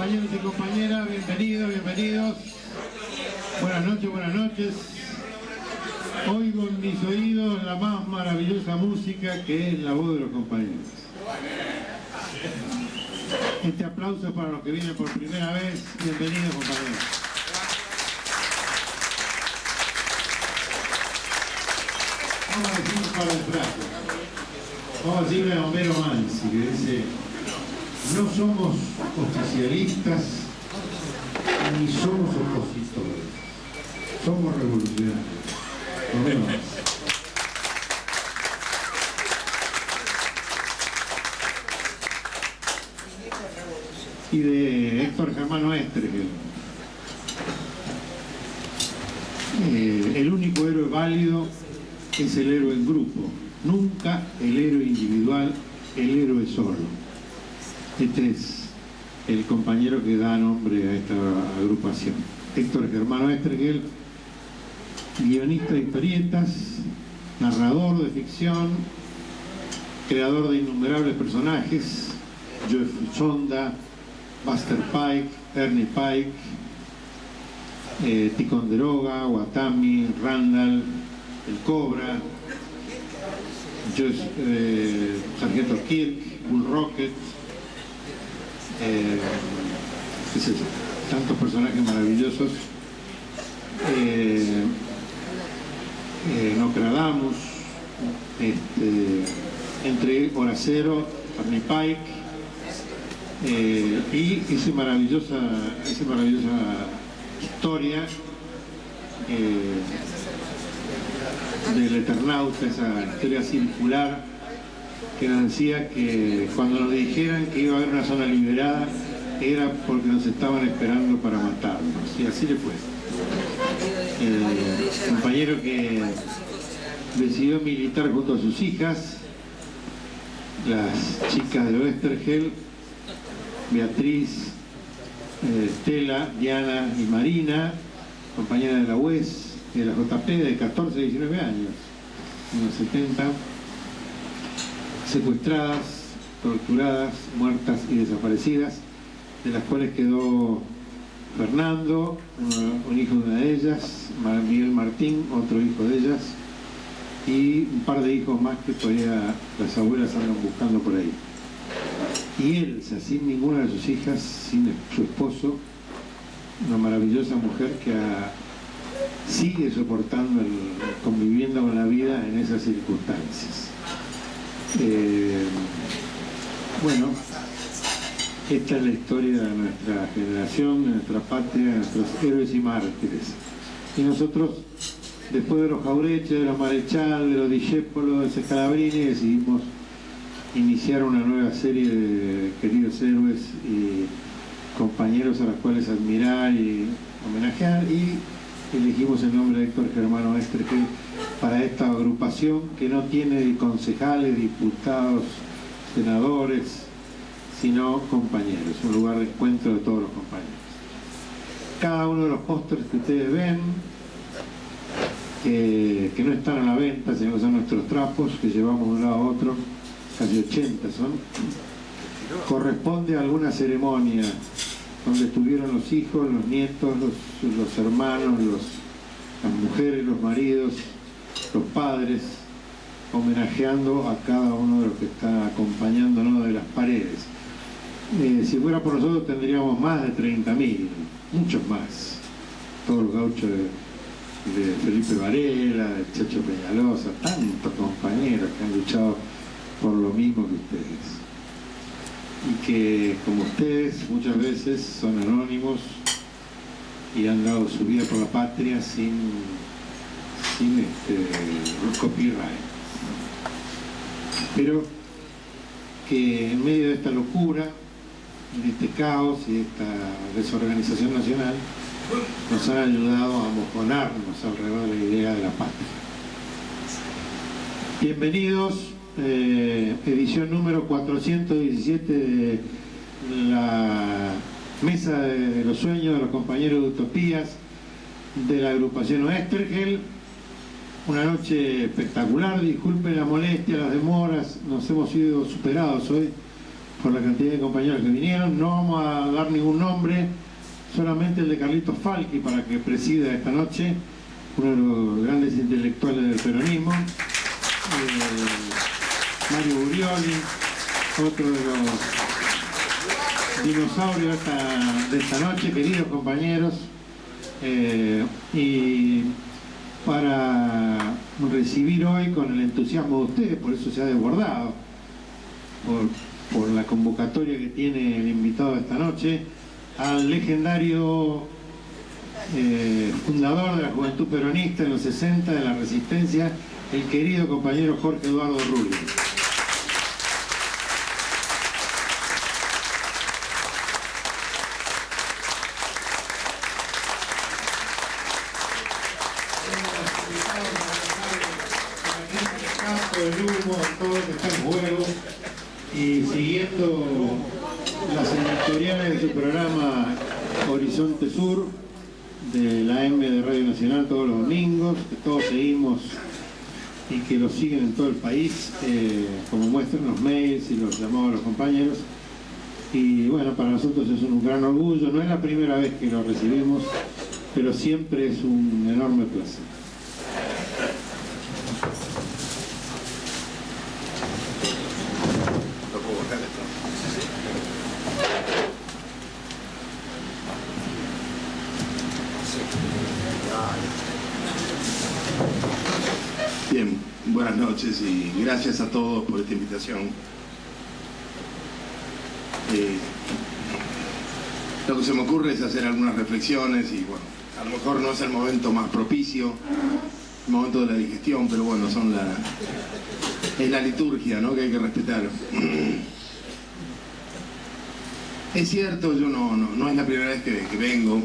compañeros y compañeras, bienvenidos, bienvenidos. Buenas noches, buenas noches. Oigo en mis oídos la más maravillosa música que es la voz de los compañeros. Este aplauso es para los que vienen por primera vez. Bienvenidos, compañeros. Vamos a decir para el plato. Vamos a decirle a Homero Mansi, que dice: no somos oficialistas ni somos opositores, somos revolucionarios. Homero Mansi. Y de Héctor Germano Oesterhel. El único héroe válido es el héroe en grupo, nunca el héroe individual, el héroe solo. Este es el compañero que da nombre a esta agrupación. Héctor Germano Oesterhel, guionista de historietas, narrador de ficción, creador de innumerables personajes: Joe Sonda, Buster Pike, Ernie Pike, Ticonderoga, Watami, Randall, el Cobra, Sargento Kirk, Bull Rocket, qué sé yo, tantos personajes maravillosos. Nostradamus, entre Horacero, Ernie Pike, y esa maravillosa historia del Eternauta, esa historia circular que nos decía que cuando nos dijeran que iba a haber una zona liberada era porque nos estaban esperando para matarnos, y así le fue. El compañero que decidió militar junto a sus hijas, las chicas de Oesterhel, Beatriz, Estela, Diana y Marina, compañeras de la UES, de la JP, de 14 y 19 años, en los 70, secuestradas, torturadas, muertas y desaparecidas, de las cuales quedó Fernando, un hijo de una de ellas, Miguel Martín, otro hijo de ellas, y un par de hijos más que todavía las abuelas andan buscando por ahí. Y Elsa, sin ninguna de sus hijas, sin su esposo, una maravillosa mujer que sigue soportando, conviviendo con la vida en esas circunstancias. Bueno, esta es la historia de nuestra generación, de nuestra patria, de nuestros héroes y mártires. Y nosotros, después de los Jauretche, de los Marechal, de los Discépolo, de Scalabrini, decidimos iniciar una nueva serie de queridos héroes y compañeros a los cuales admirar y homenajear, y elegimos el nombre de Héctor Germano Oesterhel para esta agrupación que no tiene concejales, diputados, senadores, sino compañeros, un lugar de encuentro de todos los compañeros. Cada uno de los pósters que ustedes ven, que no están a la venta, sino que son nuestros trapos que llevamos de un lado a otro, casi 80 son, corresponde a alguna ceremonia donde estuvieron los hijos, los nietos, los hermanos, las mujeres, los maridos, los padres, homenajeando a cada uno de los que está acompañándonos de las paredes. Si fuera por nosotros tendríamos más de 30.000, muchos más. Todos los gauchos de Felipe Varela, de Chacho Peñalosa, tantos compañeros que han luchado por lo mismo que ustedes. Y que, como ustedes, muchas veces son anónimos y han dado su vida por la patria sin copyright. Pero que en medio de esta locura, de este caos y de esta desorganización nacional, nos han ayudado a amojonarnos alrededor de la idea de la patria. Bienvenidos, edición número 417 de la Mesa de los Sueños de los Compañeros de Utopías de la agrupación Oesterhel. Una noche espectacular, disculpen la molestia, las demoras, nos hemos sido superados hoy por la cantidad de compañeros que vinieron. No vamos a dar ningún nombre, solamente el de Carlitos Falqui para que presida esta noche, uno de los grandes intelectuales del peronismo. Mario Burioli, otro de los dinosaurios de esta noche, queridos compañeros, y para recibir hoy con el entusiasmo de ustedes, por eso se ha desbordado, por la convocatoria que tiene el invitado de esta noche, al legendario fundador de la Juventud Peronista en los 60, de la Resistencia, el querido compañero Jorge Eduardo Rubio. El humo, todo lo que está en juego, y siguiendo las editoriales de su programa Horizonte Sur de la AM de Radio Nacional todos los domingos, que todos seguimos y que lo siguen en todo el país, como muestran los mails y los llamados a los compañeros. Y bueno, para nosotros es un gran orgullo, no es la primera vez que lo recibimos, pero siempre es un enorme placer. Bien, buenas noches y gracias a todos por esta invitación. Lo que se me ocurre es hacer algunas reflexiones y bueno, a lo mejor no es el momento más propicio, el momento de la digestión, pero bueno, es la liturgia, ¿no?, que hay que respetar. Es cierto, yo no es la primera vez que vengo.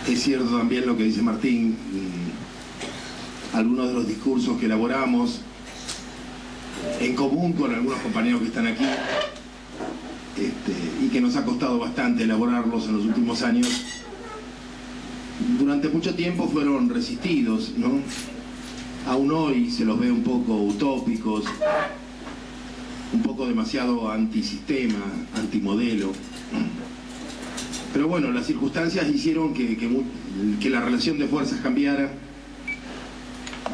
Es cierto también lo que dice Martín, algunos de los discursos que elaboramos en común con algunos compañeros que están aquí, y que nos ha costado bastante elaborarlos en los últimos años, durante mucho tiempo fueron resistidos, ¿no? Aún hoy se los ve un poco utópicos, un poco demasiado antisistema, antimodelo. Pero bueno, las circunstancias hicieron que la relación de fuerzas cambiara.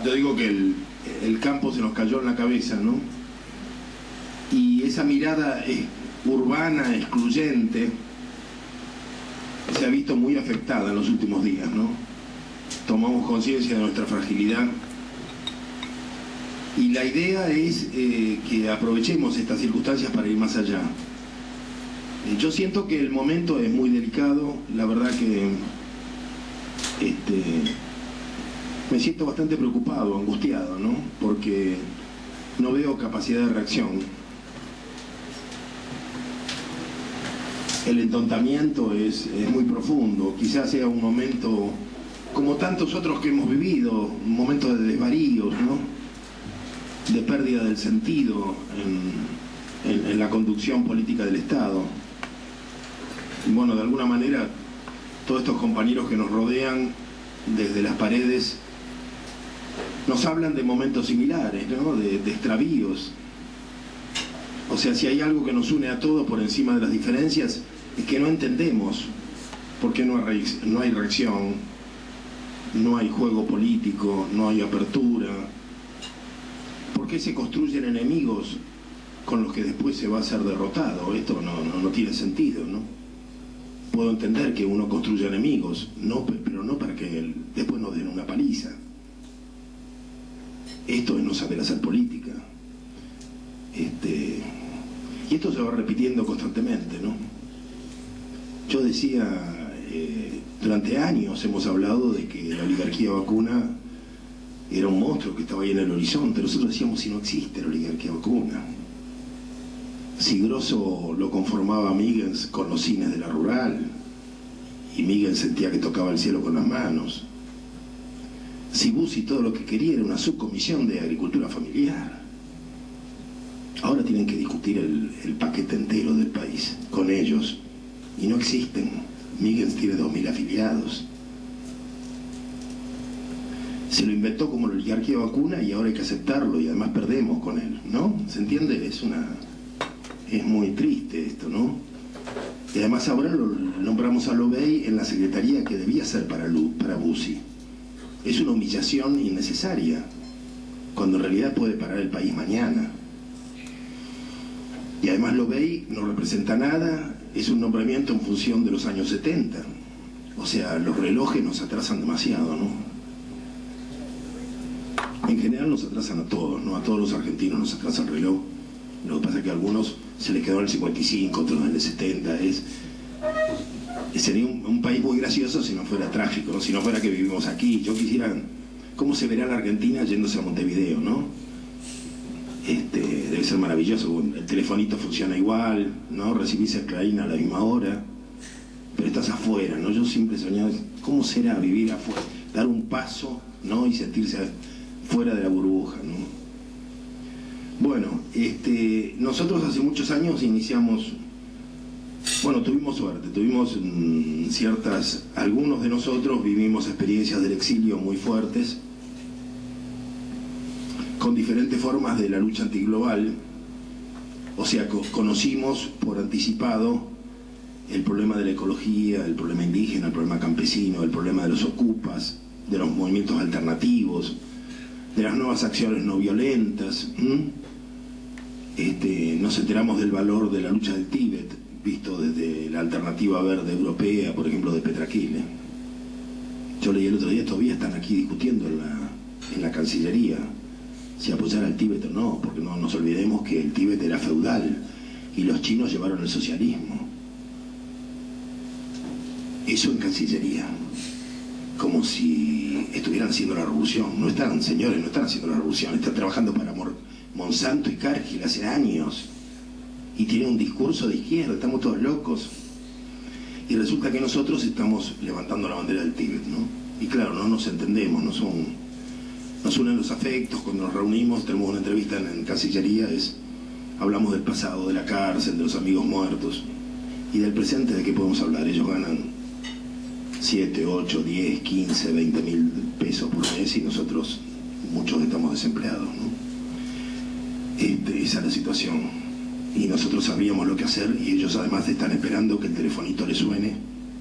Yo digo que el campo se nos cayó en la cabeza, ¿no? Y esa mirada urbana, excluyente, se ha visto muy afectada en los últimos días, ¿no? Tomamos conciencia de nuestra fragilidad. Y la idea es que aprovechemos estas circunstancias para ir más allá. Yo siento que el momento es muy delicado, la verdad que me siento bastante preocupado, angustiado, ¿no? Porque no veo capacidad de reacción. El entontamiento es muy profundo, quizás sea un momento, como tantos otros que hemos vivido, un momento de desvaríos, ¿no?, de pérdida del sentido en la conducción política del Estado. Y bueno, de alguna manera, todos estos compañeros que nos rodean desde las paredes nos hablan de momentos similares, ¿no?, de extravíos. O sea, si hay algo que nos une a todos por encima de las diferencias, es que no entendemos por qué no hay reacción, no hay juego político, no hay apertura, por qué se construyen enemigos con los que después se va a ser derrotado. Esto no tiene sentido, ¿no? Puedo entender que uno construya enemigos, pero no para que después nos den una paliza. Esto es no saber hacer política. Y esto se va repitiendo constantemente, ¿no? Yo decía, durante años hemos hablado de que la oligarquía vacuna era un monstruo que estaba ahí en el horizonte. Nosotros decíamos, si no existe la oligarquía vacuna. Si Grosso lo conformaba Miguel con los cines de la rural, y Miguel sentía que tocaba el cielo con las manos. Si Bussi todo lo que quería era una subcomisión de agricultura familiar. Ahora tienen que discutir el paquete entero del país con ellos, y no existen. Miguel tiene 2000 afiliados. se lo inventó como la oligarquía vacuna y ahora hay que aceptarlo y además perdemos con él, ¿no? ¿Se entiende? Es muy triste esto, ¿no? Y además ahora lo nombramos a Lobey en la secretaría que debía ser para Bussi. Es una humillación innecesaria, cuando en realidad puede parar el país mañana. Y además Lobey no representa nada, es un nombramiento en función de los años 70. O sea, los relojes nos atrasan demasiado, ¿no? En general nos atrasan a todos, ¿no? A todos los argentinos nos atrasa el reloj. Lo que pasa es que a algunos se les quedó en el 55, otros en el 70. Sería un país muy gracioso si no fuera trágico, ¿no? Si no fuera que vivimos aquí. Yo quisiera, ¿cómo se verá la Argentina yéndose a Montevideo, ¿no? Debe ser maravilloso, el telefonito funciona igual, ¿no? Recibís el Clarín a la misma hora, pero estás afuera, ¿no? Yo siempre he soñado, ¿cómo será vivir afuera? Dar un paso, ¿no? Y sentirse fuera de la burbuja, ¿no? Bueno, nosotros hace muchos años iniciamos, bueno, tuvimos suerte, tuvimos algunos de nosotros vivimos experiencias del exilio muy fuertes, con diferentes formas de la lucha antiglobal. O sea, conocimos por anticipado el problema de la ecología, el problema indígena, el problema campesino, el problema de los ocupas, de los movimientos alternativos, de las nuevas acciones no violentas. Nos enteramos del valor de la lucha del Tíbet, visto desde la alternativa verde europea, por ejemplo, de Petraquile. Yo leí el otro día, todavía están aquí discutiendo en la Cancillería si apoyar al Tíbet o no, porque no nos olvidemos que el Tíbet era feudal y los chinos llevaron el socialismo. Eso en Cancillería, como si estuvieran haciendo la revolución. No están, señores, no están haciendo la revolución, están trabajando para Monsanto y Cargill hace años y tienen un discurso de izquierda, estamos todos locos. Y resulta que nosotros estamos levantando la bandera del Tíbet, ¿no? Y claro, no nos entendemos, nos unen los afectos. Cuando nos reunimos, tenemos una entrevista en Cancillería, hablamos del pasado, de la cárcel, de los amigos muertos, y del presente. ¿De qué podemos hablar? Ellos ganan 7, 8, 10, 15, 20 mil pesos por mes y nosotros, muchos estamos desempleados, ¿no? Esa es la situación. Y nosotros sabíamos lo que hacer y ellos además están esperando que el telefonito les suene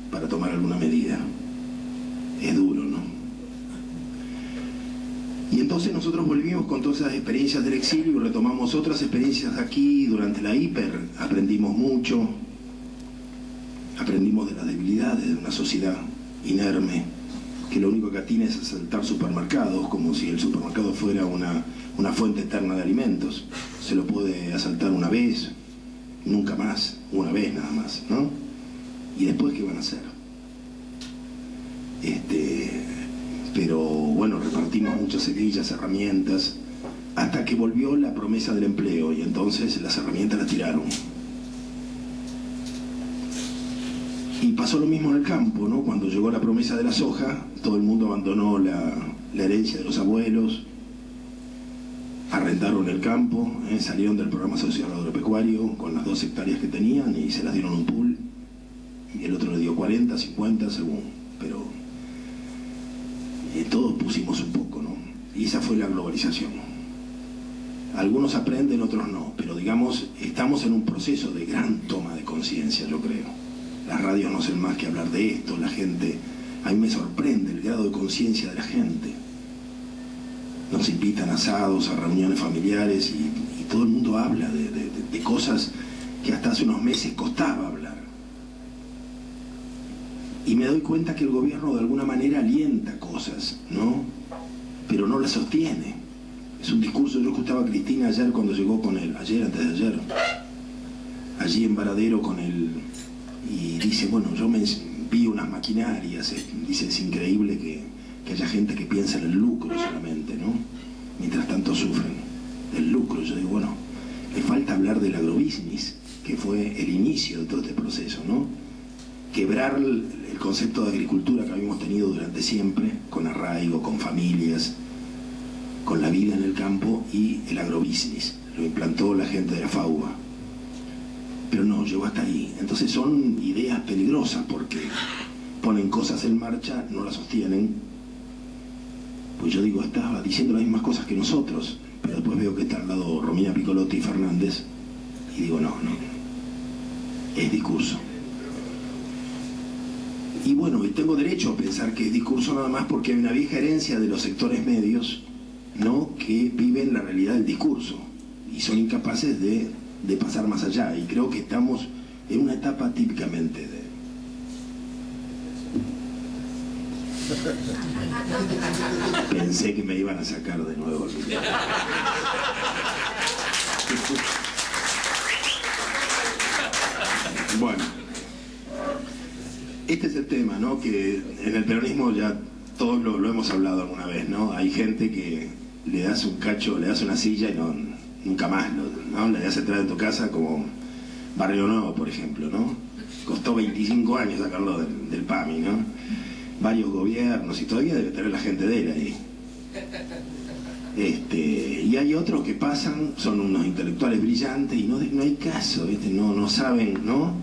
para tomar alguna medida. Es duro, ¿no? Y entonces nosotros volvimos con todas esas experiencias del exilio y retomamos otras experiencias aquí durante la hiper. Aprendimos mucho, aprendimos de las debilidades de una sociedad inerme, que lo único que atina es asaltar supermercados, como si el supermercado fuera una fuente eterna de alimentos. Se lo puede asaltar una vez, nunca más, una vez nada más, ¿no? ¿Y después qué van a hacer? Pero bueno, repartimos muchas aquellas herramientas hasta que volvió la promesa del empleo y entonces las herramientas las tiraron. Y pasó lo mismo en el campo, ¿no? Cuando llegó la promesa de la soja, todo el mundo abandonó la herencia de los abuelos, arrendaron el campo, salieron del programa social agropecuario con las 2 hectáreas que tenían y se las dieron un pool, y el otro le dio 40, 50 según, pero todos pusimos un poco, ¿no? Y esa fue la globalización. Algunos aprenden, otros no, pero digamos, estamos en un proceso de gran toma de conciencia, yo creo. Las radios no hacen más que hablar de esto, la gente, a mí me sorprende el grado de conciencia de la gente. Nos invitan a asados, a reuniones familiares y todo el mundo habla de cosas que hasta hace unos meses costaba hablar. Y me doy cuenta que el gobierno de alguna manera alienta cosas, ¿no? Pero no las sostiene. Es un discurso. Yo escuchaba a Cristina ayer cuando llegó con él, antes de ayer, allí en Varadero con él, y dice, bueno, yo me vi unas maquinarias, dice, es increíble que haya gente que piensa en el lucro solamente, ¿no? Mientras tanto sufren el lucro. Yo digo, bueno, le falta hablar del agrobusiness, que fue el inicio de todo este proceso, ¿no? Quebrar el concepto de agricultura que habíamos tenido durante siempre, con arraigo, con familias, con la vida en el campo, y el agrobusiness. Lo implantó la gente de la FAUBA. Pero no, llegó hasta ahí. Entonces son ideas peligrosas porque ponen cosas en marcha, no las sostienen, Pues yo digo, estaba diciendo las mismas cosas que nosotros, pero después veo que está al lado Romina Piccolotti y Fernández, y digo, no, es discurso. Y bueno, y tengo derecho a pensar que es discurso nada más porque hay una vieja herencia de los sectores medios, ¿no?, que viven la realidad del discurso y son incapaces de pasar más allá. Y creo que estamos en una etapa típicamente de... Pensé que me iban a sacar de nuevo. Bueno, este es el tema, ¿no?, que en el peronismo ya todos lo hemos hablado alguna vez, ¿no? Hay gente que le das un cacho, le das una silla y nunca más, ¿no? Le das entrar en tu casa como Barrio Nuevo, por ejemplo, ¿no? Costó 25 años sacarlo del PAMI, ¿no? Varios gobiernos y todavía debe tener la gente de él ahí. Y hay otros que pasan, son unos intelectuales brillantes y no hay caso, ¿viste? No saben, ¿no?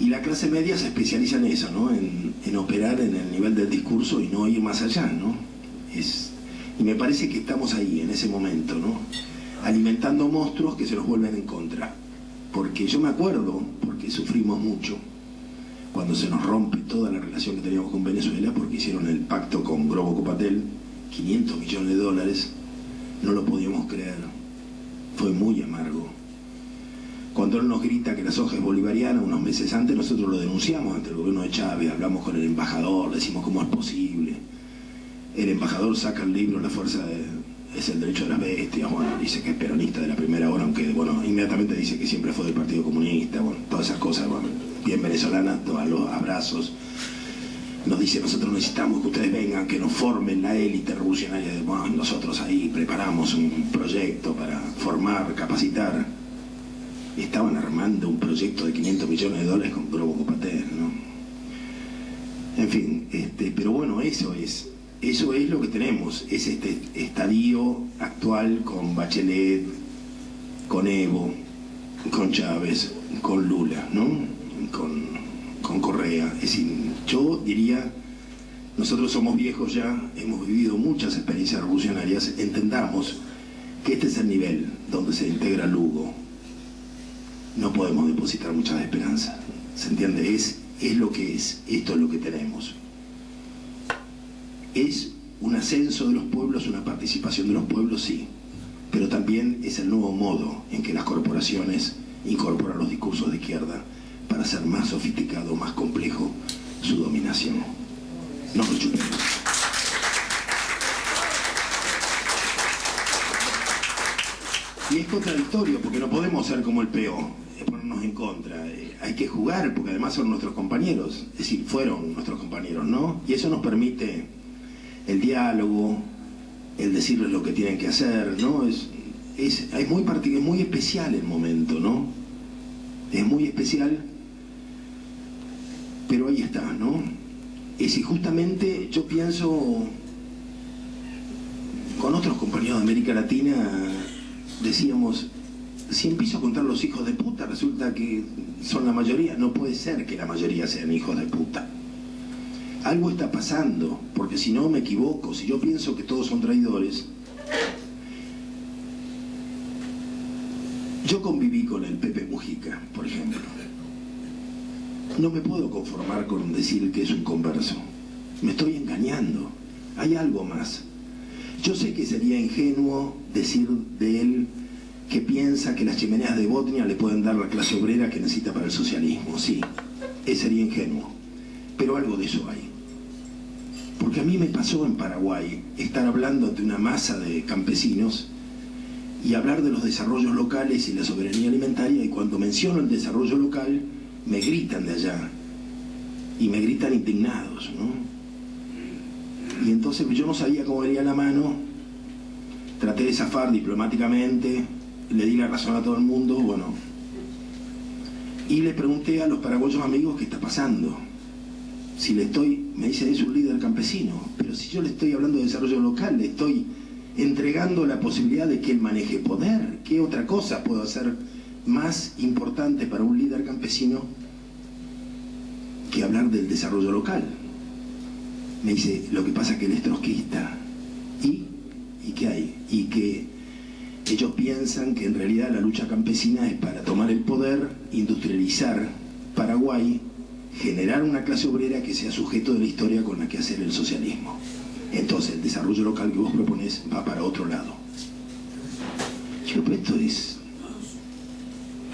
Y la clase media se especializa en eso, ¿no? En operar en el nivel del discurso y no ir más allá, ¿no? Y me parece que estamos ahí, en ese momento, ¿no? Alimentando monstruos que se los vuelven en contra. Porque yo me acuerdo, porque sufrimos mucho, cuando se nos rompe toda la relación que teníamos con Venezuela, porque hicieron el pacto con Grobo Copatel, $500 millones, no lo podíamos creer, fue muy amargo. Cuando él nos grita que la soja es bolivariana, unos meses antes nosotros lo denunciamos ante el gobierno de Chávez, hablamos con el embajador, decimos cómo es posible. El embajador saca el libro, La fuerza es el derecho de las bestias, bueno, dice que es peronista de la primera hora, aunque, bueno, inmediatamente dice que siempre fue del Partido Comunista, bueno, todas esas cosas, bueno, bien venezolanas, todos los abrazos. Nos dice, nosotros necesitamos que ustedes vengan, que nos formen la élite revolucionaria. Bueno, nosotros ahí preparamos un proyecto para formar, capacitar. Estaban armando un proyecto de $500 millones con Grobo Copatel, ¿no? En fin, pero bueno, eso es lo que tenemos, es este estadio actual con Bachelet, con Evo, con Chávez, con Lula, ¿no? Con Correa. Es decir, yo diría, nosotros somos viejos ya, hemos vivido muchas experiencias revolucionarias, entendamos que este es el nivel donde se integra Lugo. No podemos depositar muchas esperanzas, ¿se entiende? Es lo que es, esto es lo que tenemos. Es un ascenso de los pueblos, una participación de los pueblos, sí, pero también es el nuevo modo en que las corporaciones incorporan los discursos de izquierda para hacer más sofisticado, más complejo su dominación. No lo chupemos. Y es contradictorio, porque no podemos ser como el PO, ponernos en contra. Hay que jugar, porque además son nuestros compañeros, es decir, fueron nuestros compañeros, ¿no? Y eso nos permite el diálogo, el decirles lo que tienen que hacer, ¿no? Es muy especial el momento, ¿no? Es muy especial, pero ahí está, ¿no? Y justamente yo pienso, con otros compañeros de América Latina, decíamos, si empiezo a contar los hijos de puta, resulta que son la mayoría. No puede ser que la mayoría sean hijos de puta. Algo está pasando, porque si no me equivoco, si yo pienso que todos son traidores. Yo conviví con el Pepe Mujica, por ejemplo. No me puedo conformar con decir que es un converso. Me estoy engañando. Hay algo más. Yo sé que sería ingenuo decir de él que piensa que las chimeneas de Botnia le pueden dar la clase obrera que necesita para el socialismo. Sí, sería ingenuo. Pero algo de eso hay. Porque a mí me pasó en Paraguay estar hablando ante una masa de campesinos y hablar de los desarrollos locales y la soberanía alimentaria, y cuando menciono el desarrollo local me gritan de allá y me gritan indignados, ¿no? Y entonces yo no sabía cómo venía la mano, traté de zafar diplomáticamente, le di la razón a todo el mundo, bueno, y le pregunté a los paraguayos amigos qué está pasando. Si le estoy, me dice, es un líder campesino, pero si yo le estoy hablando de desarrollo local, le estoy entregando la posibilidad de que él maneje poder. ¿Qué otra cosa puedo hacer más importante para un líder campesino que hablar del desarrollo local? Me dice, lo que pasa es que él es trotskista. ¿Y qué hay? Y que ellos piensan que en realidad la lucha campesina es para tomar el poder, industrializar Paraguay, generar una clase obrera que sea sujeto de la historia con la que hacer el socialismo. Entonces el desarrollo local que vos proponés va para otro lado. Yo, pero esto es...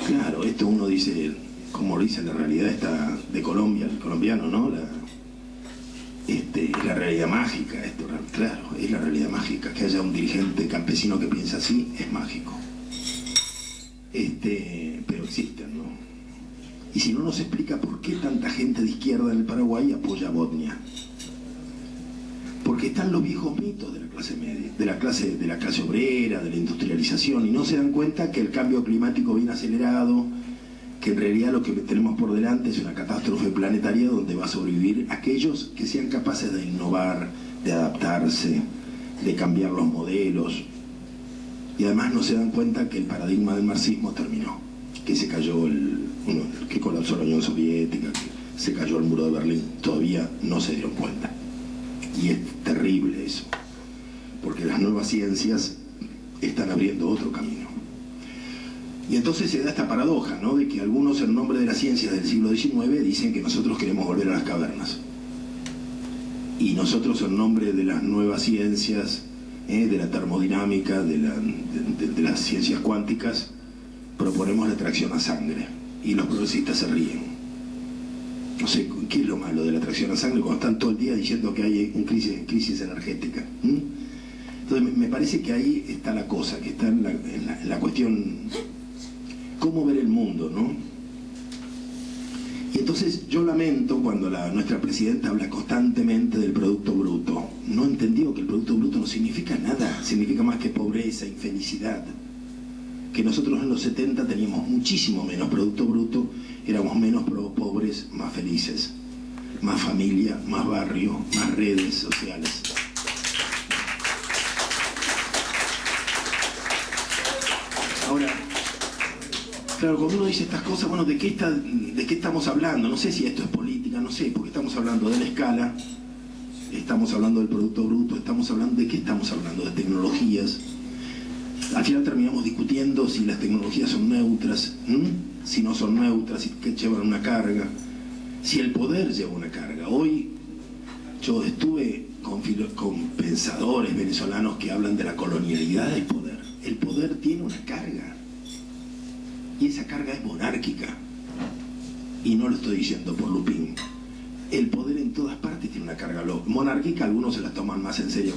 Claro, esto uno dice, como dice, la realidad está de Colombia, el colombiano, ¿no? Es la realidad mágica, esto, claro, es la realidad mágica. Que haya un dirigente campesino que piensa así, es mágico. Pero existen, ¿no? Y si no nos explica por qué tanta gente de izquierda en el Paraguay apoya a Bodnia. Porque están los viejos mitos de la clase media, de la clase obrera, de la industrialización, y no se dan cuenta que el cambio climático viene acelerado, que en realidad lo que tenemos por delante es una catástrofe planetaria donde va a sobrevivir aquellos que sean capaces de innovar, de adaptarse, de cambiar los modelos. Y además no se dan cuenta que el paradigma del marxismo terminó, que se cayó que colapsó la Unión Soviética, que se cayó el muro de Berlín. Todavía no se dieron cuenta. Y es terrible eso, porque las nuevas ciencias están abriendo otro camino. Y entonces se da esta paradoja, ¿no?, de que algunos en nombre de las ciencias del siglo XIX dicen que nosotros queremos volver a las cavernas. Y nosotros en nombre de las nuevas ciencias, de la termodinámica, de las ciencias cuánticas, proponemos la tracción a sangre. Y los progresistas se ríen. No sé, ¿qué es lo malo de la tracción a sangre cuando están todo el día diciendo que hay crisis energética? Entonces me parece que ahí está la cosa, que está en la cuestión cómo ver el mundo, ¿no? Y entonces yo lamento cuando nuestra presidenta habla constantemente del Producto Bruto. No entendió que el Producto Bruto no significa nada, significa más que pobreza, infelicidad. Que nosotros en los 70 teníamos muchísimo menos Producto Bruto, éramos menos pobres, más felices, más familia, más barrio, más redes sociales. Ahora, claro, cuando uno dice estas cosas, bueno, ¿de qué estamos hablando? No sé si esto es política, no sé, porque estamos hablando de la escala, estamos hablando del Producto Bruto, estamos hablando de qué estamos hablando, de tecnologías. Al final terminamos discutiendo si las tecnologías son neutras, si no son neutras, si llevan una carga, si el poder lleva una carga. Hoy yo estuve con pensadores venezolanos que hablan de la colonialidad del poder. El poder tiene una carga, y esa carga es monárquica, y no lo estoy diciendo por Lupín. El poder en todas partes tiene una carga monárquica, algunos se la toman más en serio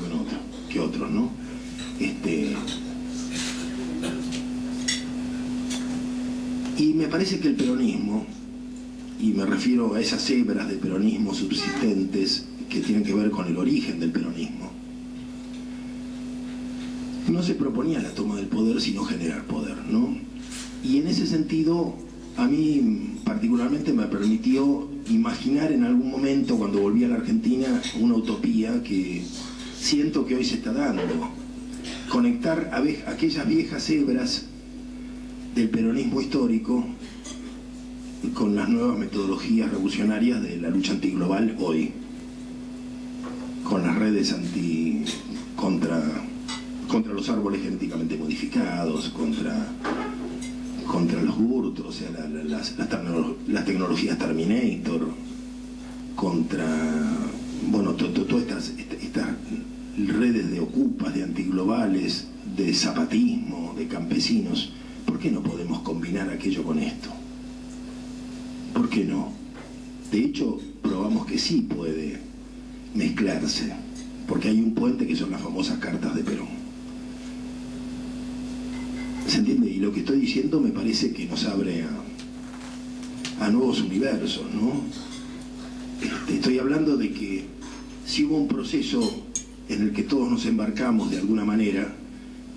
que otros, ¿no? Y me parece que el peronismo, y me refiero a esas hebras de peronismo subsistentes que tienen que ver con el origen del peronismo, no se proponía la toma del poder sino generar poder, ¿no? Y en ese sentido, a mí particularmente me permitió imaginar en algún momento, cuando volví a la Argentina, una utopía que siento que hoy se está dando. Conectar a aquellas viejas hebras del peronismo histórico con las nuevas metodologías revolucionarias de la lucha antiglobal hoy, con las redes contra los árboles genéticamente modificados, contra los hurtos, o sea, las tecnologías Terminator, contra, bueno, todas estas redes de ocupas, de antiglobales, de zapatismo, de campesinos. ¿Por qué no podemos combinar aquello con esto? ¿Por qué no? De hecho, probamos que sí puede mezclarse, porque hay un puente que son las famosas cartas de Perón. ¿Se entiende? Y lo que estoy diciendo me parece que nos abre a nuevos universos, ¿no? Estoy hablando de que si hubo un proceso en el que todos nos embarcamos de alguna manera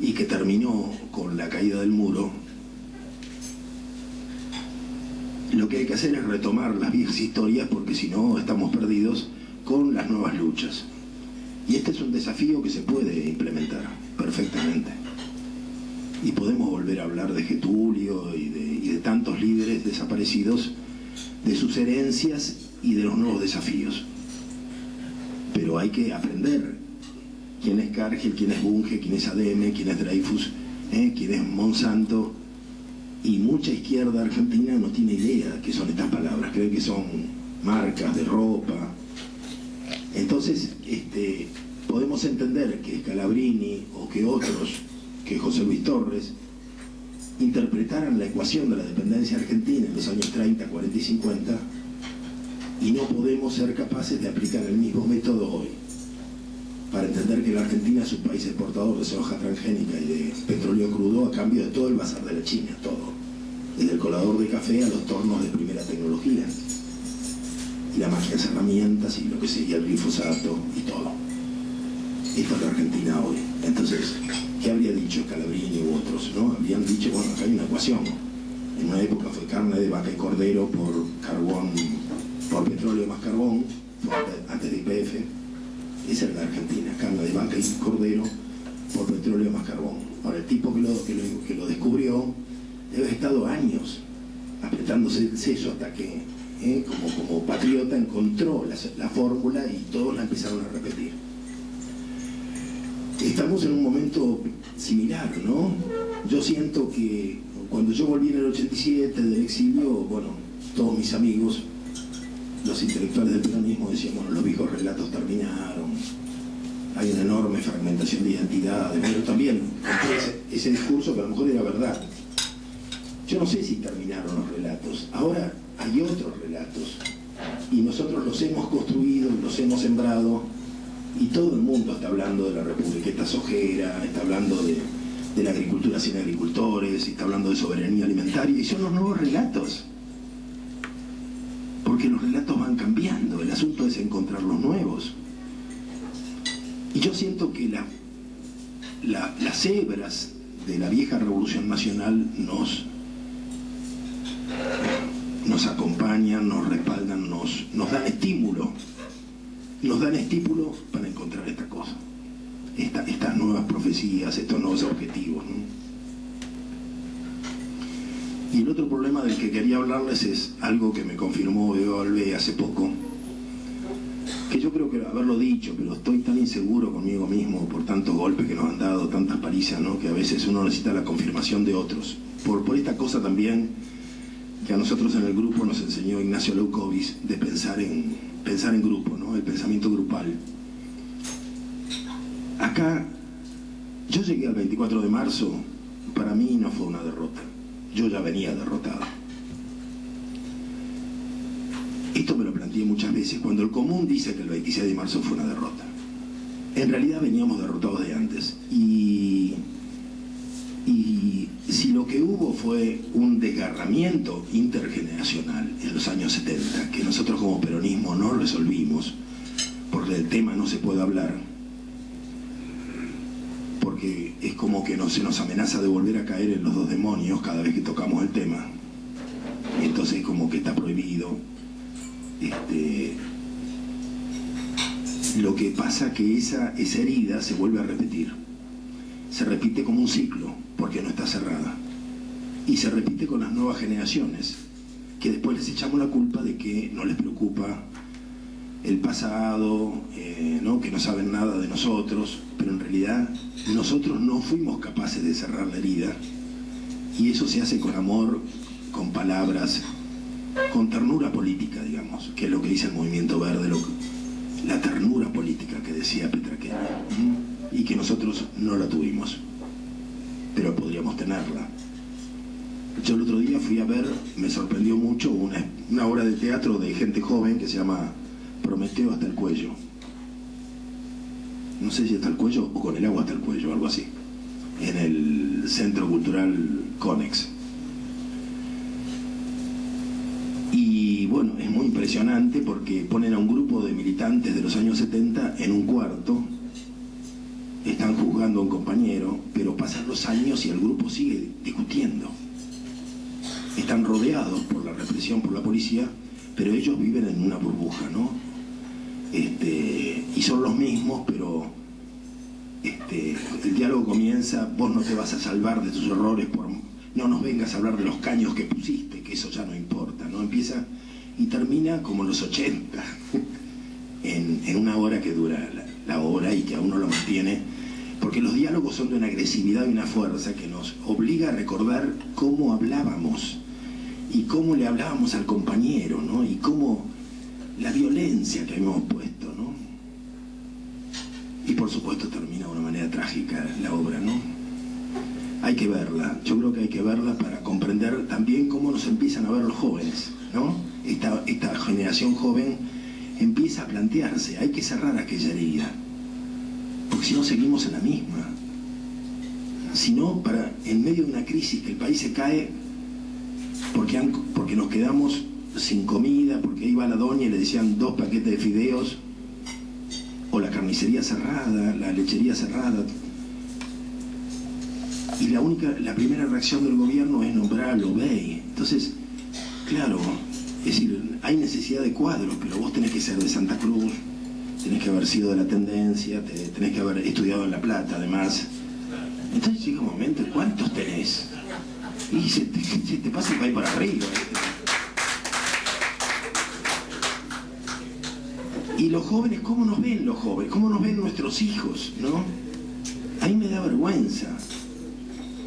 y que terminó con la caída del muro, lo que hay que hacer es retomar las viejas historias, porque si no estamos perdidos con las nuevas luchas. Y este es un desafío que se puede implementar perfectamente. Y podemos volver a hablar de Getulio y de tantos líderes desaparecidos, de sus herencias y de los nuevos desafíos. Pero hay que aprender quién es Cargill, quién es Bunge, quién es ADM, quién es Dreyfus, quién es Monsanto, y mucha izquierda argentina no tiene idea qué son estas palabras, cree que son marcas de ropa. Entonces, podemos entender que Scalabrini o que otros, que José Luis Torres, interpretaran la ecuación de la dependencia argentina en los años 30, 40 y 50, y no podemos ser capaces de aplicar el mismo método hoy para entender que la Argentina es un país exportador de soja transgénica y de petróleo crudo a cambio de todo el bazar de la China, todo, desde el colador de café a los tornos de primera tecnología y las máquinas herramientas y lo que sea, el glifosato y todo. Esto es la Argentina hoy. Entonces, ¿qué habría dicho Scalabrini u otros? ¿No? Habrían dicho, bueno, acá hay una ecuación. En una época fue carne de vaca y cordero por carbón, por petróleo más carbón, antes de YPF. Esa era la Argentina, carne de vaca y cordero por petróleo más carbón. Ahora, el tipo que lo descubrió debe haber estado años apretándose el sello hasta que, como patriota, encontró la fórmula y todos la empezaron a repetir. Estamos en un momento similar, ¿no? Yo siento que cuando yo volví en el 87 del exilio, bueno, todos mis amigos, los intelectuales del peronismo, decían, bueno, los viejos relatos terminaron, hay una enorme fragmentación de identidades. Bueno, yo también encontré ese discurso que a lo mejor era verdad. Yo no sé si terminaron los relatos, ahora hay otros relatos y nosotros los hemos construido, los hemos sembrado, y todo el mundo está hablando de la republiqueta sojera, está hablando de la agricultura sin agricultores, está hablando de soberanía alimentaria, y son los nuevos relatos, porque los relatos van cambiando, el asunto es encontrar los nuevos. Y yo siento que las hebras de la vieja revolución nacional nos acompañan, nos respaldan, nos dan estímulo. Nos dan estímulo para encontrar esta cosa, estas nuevas profecías, estos nuevos objetivos, ¿no? Y el otro problema del que quería hablarles es algo que me confirmó Eva Alvé hace poco, que yo creo que haberlo dicho, pero estoy tan inseguro conmigo mismo por tantos golpes que nos han dado, tantas palizas, ¿no? Que a veces uno necesita la confirmación de otros. Por esta cosa también que a nosotros en el grupo nos enseñó Ignacio Leuckovic, de pensar en grupo, ¿no? El pensamiento grupal. Acá, yo llegué al 24 de marzo, para mí no fue una derrota, yo ya venía derrotado. Esto me lo planteé muchas veces, cuando el común dice que el 26 de marzo fue una derrota. En realidad veníamos derrotados de antes, y si lo que hubo fue un desgarramiento intergeneracional en los años 70, que nosotros como peronismo no resolvimos, porque del tema no se puede hablar, porque es como que se nos amenaza de volver a caer en los dos demonios cada vez que tocamos el tema, y entonces como que está prohibido. Lo que pasa que esa herida se vuelve a repetir, se repite como un ciclo, porque no está cerrada, y se repite con las nuevas generaciones, que después les echamos la culpa de que no les preocupa el pasado, ¿no? Que no saben nada de nosotros, pero en realidad nosotros no fuimos capaces de cerrar la herida, y eso se hace con amor, con palabras, con ternura política, digamos, que es lo que dice el Movimiento Verde, la ternura política que decía Petraqueño, y que nosotros no la tuvimos, pero podríamos tenerla. Yo el otro día fui a ver, me sorprendió mucho, una obra de teatro de gente joven que se llama Prometeo hasta el cuello. No sé si hasta el cuello o con el agua hasta el cuello, algo así, en el Centro Cultural Conex. Y bueno, es muy impresionante porque ponen a un grupo de militantes de los años 70 en un cuarto, están juzgando a un compañero, pero pasan los años y el grupo sigue discutiendo. Están rodeados por la represión, por la policía, pero ellos viven en una burbuja, ¿no? Y son los mismos, pero el diálogo comienza: vos no te vas a salvar de tus errores, no nos vengas a hablar de los caños que pusiste, que eso ya no importa, ¿no? Empieza y termina como en los 80, en una hora que dura la obra y que a uno lo mantiene, porque los diálogos son de una agresividad y una fuerza que nos obliga a recordar cómo hablábamos y cómo le hablábamos al compañero, ¿no? Y cómo la violencia que habíamos puesto, ¿no? Y por supuesto termina de una manera trágica la obra, ¿no? Hay que verla, yo creo que hay que verla para comprender también cómo nos empiezan a ver los jóvenes, ¿no? Esta generación joven empieza a plantearse, hay que cerrar aquella herida, porque si no seguimos en la misma. Si no, en medio de una crisis que el país se cae porque nos quedamos sin comida, porque iba la doña y le decían 2 paquetes de fideos, o la carnicería cerrada, la lechería cerrada, y la primera reacción del gobierno es nombrar al OBEI. Entonces, claro, es decir, hay necesidad de cuadros, pero vos tenés que ser de Santa Cruz, tenés que haber sido de la Tendencia, tenés que haber estudiado en La Plata, además. Entonces llega un momento, ¿cuántos tenés? Y se te pasa el país para arriba. Y los jóvenes, ¿cómo nos ven los jóvenes? ¿Cómo nos ven nuestros hijos? ¿No? A mí me da vergüenza.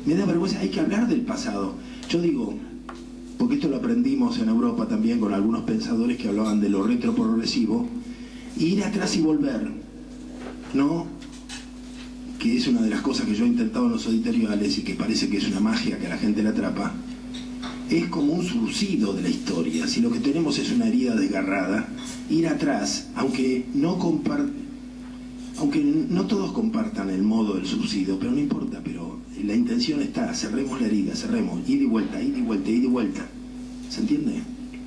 Me da vergüenza, hay que hablar del pasado. Yo digo, porque esto lo aprendimos en Europa también con algunos pensadores que hablaban de lo retroprogresivo, ir atrás y volver, ¿no? Que es una de las cosas que yo he intentado en los editoriales y que parece que es una magia que a la gente la atrapa. Es como un surcido de la historia. Si lo que tenemos es una herida desgarrada, ir atrás, aunque no todos compartan el modo del surcido, pero no importa, pero la intención está, cerremos la herida, cerremos, ida y vuelta, ida y vuelta, ida y vuelta. ¿Se entiende?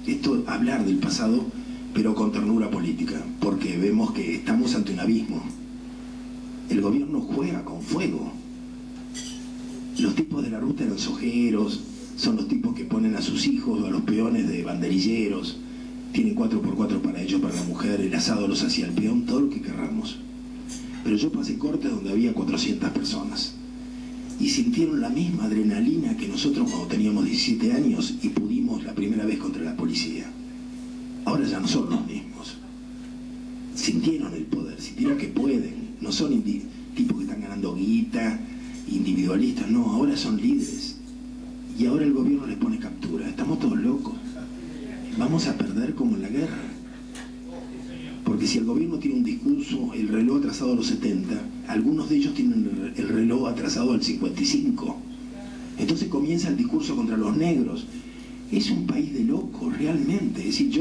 Esto, hablar del pasado, pero con ternura política, porque vemos que estamos ante un abismo. El gobierno juega con fuego. Los tipos de la ruta eran sojeros, son los tipos que ponen a sus hijos o a los peones de banderilleros, tienen 4x4 para ellos, para la mujer, el asado los hacía el peón, todo lo que querramos. Pero yo pasé cortes donde había 400 personas y sintieron la misma adrenalina que nosotros cuando teníamos 17 años y pudimos la primera vez contra la policía. Ahora ya no son los mismos. Sintieron el poder, sintieron que pueden. No son tipos que están ganando guita, individualistas, no, ahora son líderes. Y ahora el gobierno les pone captura. Estamos todos locos. Vamos a perder como en la guerra. Porque si el gobierno tiene un discurso, el reloj atrasado a los 70, algunos de ellos tienen el reloj atrasado al 55. Entonces comienza el discurso contra los negros. Es un país de locos, realmente. Es decir,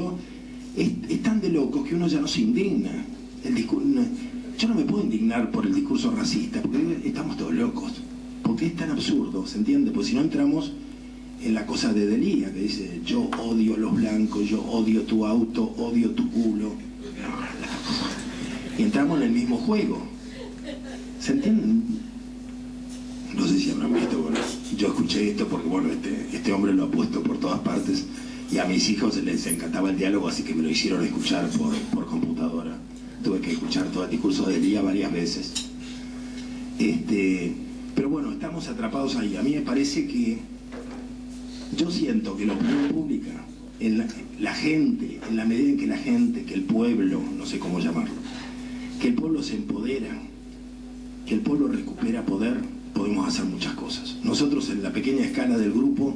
es tan de locos que uno ya no se indigna. Yo no me puedo indignar por el discurso racista, porque estamos todos locos. Porque es tan absurdo, ¿se entiende? Pues si no entramos en la cosa de Delía, que dice, yo odio a los blancos, yo odio tu auto, odio tu culo. Y entramos en el mismo juego. ¿Se entienden? No sé si habrán visto, bueno, yo escuché esto porque, bueno, este hombre lo ha puesto por todas partes y a mis hijos les encantaba el diálogo, así que me lo hicieron escuchar por computadora. Tuve que escuchar todo el discurso de Delía varias veces. Pero bueno, estamos atrapados ahí. A mí me parece que yo siento que la opinión pública, la gente, en la medida en que la gente, que el pueblo, no sé cómo llamarlo, que el pueblo se empodera, que el pueblo recupera poder, podemos hacer muchas cosas. Nosotros en la pequeña escala del grupo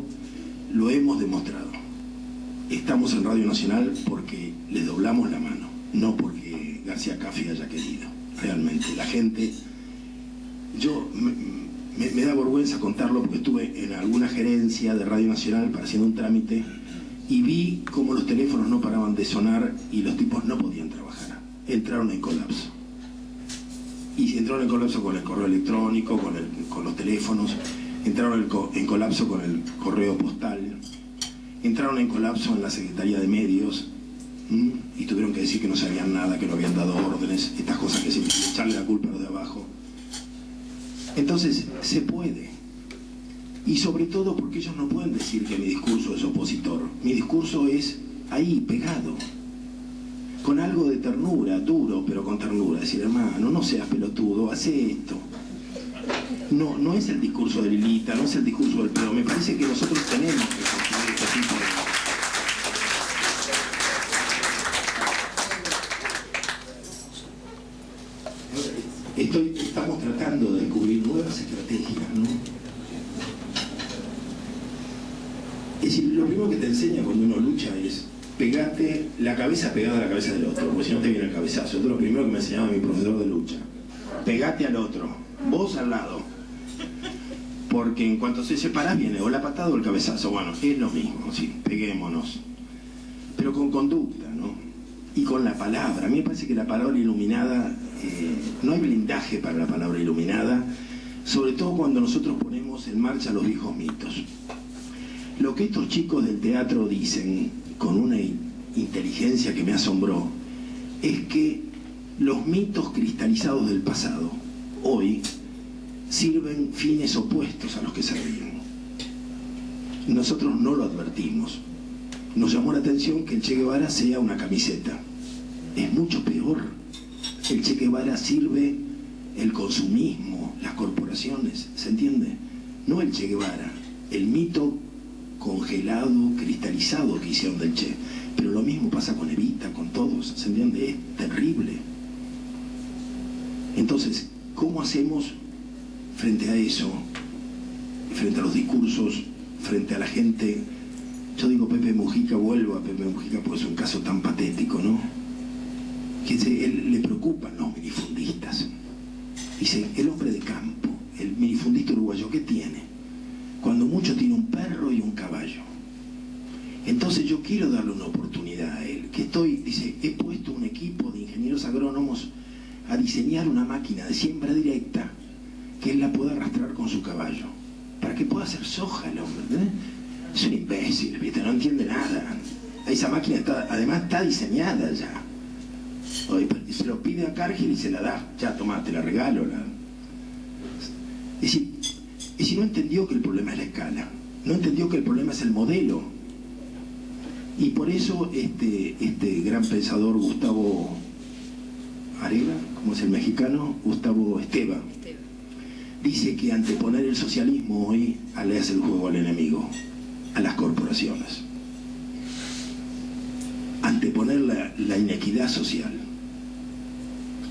lo hemos demostrado. Estamos en Radio Nacional porque les doblamos la mano, no porque García Caffi haya querido. Realmente, la gente... Me da vergüenza contarlo porque estuve en alguna gerencia de Radio Nacional para haciendo un trámite y vi cómo los teléfonos no paraban de sonar y los tipos no podían trabajar. Entraron en colapso. Y entraron en colapso con el correo electrónico, con los teléfonos, entraron en colapso con el correo postal, entraron en colapso en la Secretaría de Medios y tuvieron que decir que no sabían nada, que no habían dado órdenes, estas cosas que siempre echarle la culpa a los de abajo. Entonces, se puede. Y sobre todo porque ellos no pueden decir que mi discurso es opositor. Mi discurso es ahí, pegado. Con algo de ternura, duro, pero con ternura. Decir, hermano, no seas pelotudo, hace esto. No es el discurso de Lilita, no es el discurso del pedo. Me parece que nosotros tenemos que construir este tipo de... estamos tratando de descubrir nuevas estrategias, ¿no? Es decir, lo primero que te enseña cuando uno lucha es pegate la cabeza pegada a la cabeza del otro, porque si no te viene el cabezazo. Esto es lo primero que me enseñaba mi profesor de lucha. Pegate al otro, vos al lado. Porque en cuanto se separa viene o la patada o el cabezazo. Bueno, es lo mismo, sí, peguémonos. Pero con conducta, ¿no? Y con la palabra. A mí me parece que la palabra iluminada, no hay blindaje para la palabra iluminada, sobre todo cuando nosotros ponemos en marcha los viejos mitos. Lo que estos chicos del teatro dicen, con una inteligencia que me asombró, es que los mitos cristalizados del pasado, hoy, sirven fines opuestos a los que servían. Nosotros no lo advertimos. Nos llamó la atención que el Che Guevara sea una camiseta. Es mucho peor. El Che Guevara sirve el consumismo, las corporaciones, ¿se entiende? No el Che Guevara, el mito congelado, cristalizado que hicieron del Che. Pero lo mismo pasa con Evita, con todos, ¿se entiende? Es terrible. Entonces, ¿cómo hacemos frente a eso, frente a los discursos, frente a la gente? Yo digo Pepe Mujica, vuelvo a Pepe Mujica porque es un caso tan patético, ¿no? Que él le preocupan los minifundistas. Dice, el hombre de campo, el minifundista uruguayo, ¿qué tiene? Cuando mucho tiene un perro y un caballo. Entonces yo quiero darle una oportunidad a él, dice, he puesto un equipo de ingenieros agrónomos a diseñar una máquina de siembra directa que él la pueda arrastrar con su caballo, para que pueda hacer soja el hombre, ¿eh? Es un imbécil, ¿viste? No entiende nada. Esa máquina además está diseñada ya. Y se lo pide a Cargill y se la da. Ya, tomá, te la regalo. Es decir, no entendió que el problema es la escala. No entendió que el problema es el modelo. Y por eso este gran pensador Gustavo Areva, ¿cómo es el mexicano? Gustavo Esteva. Dice que anteponer el socialismo hoy le hace el juego al enemigo, a las corporaciones. Anteponer la inequidad social.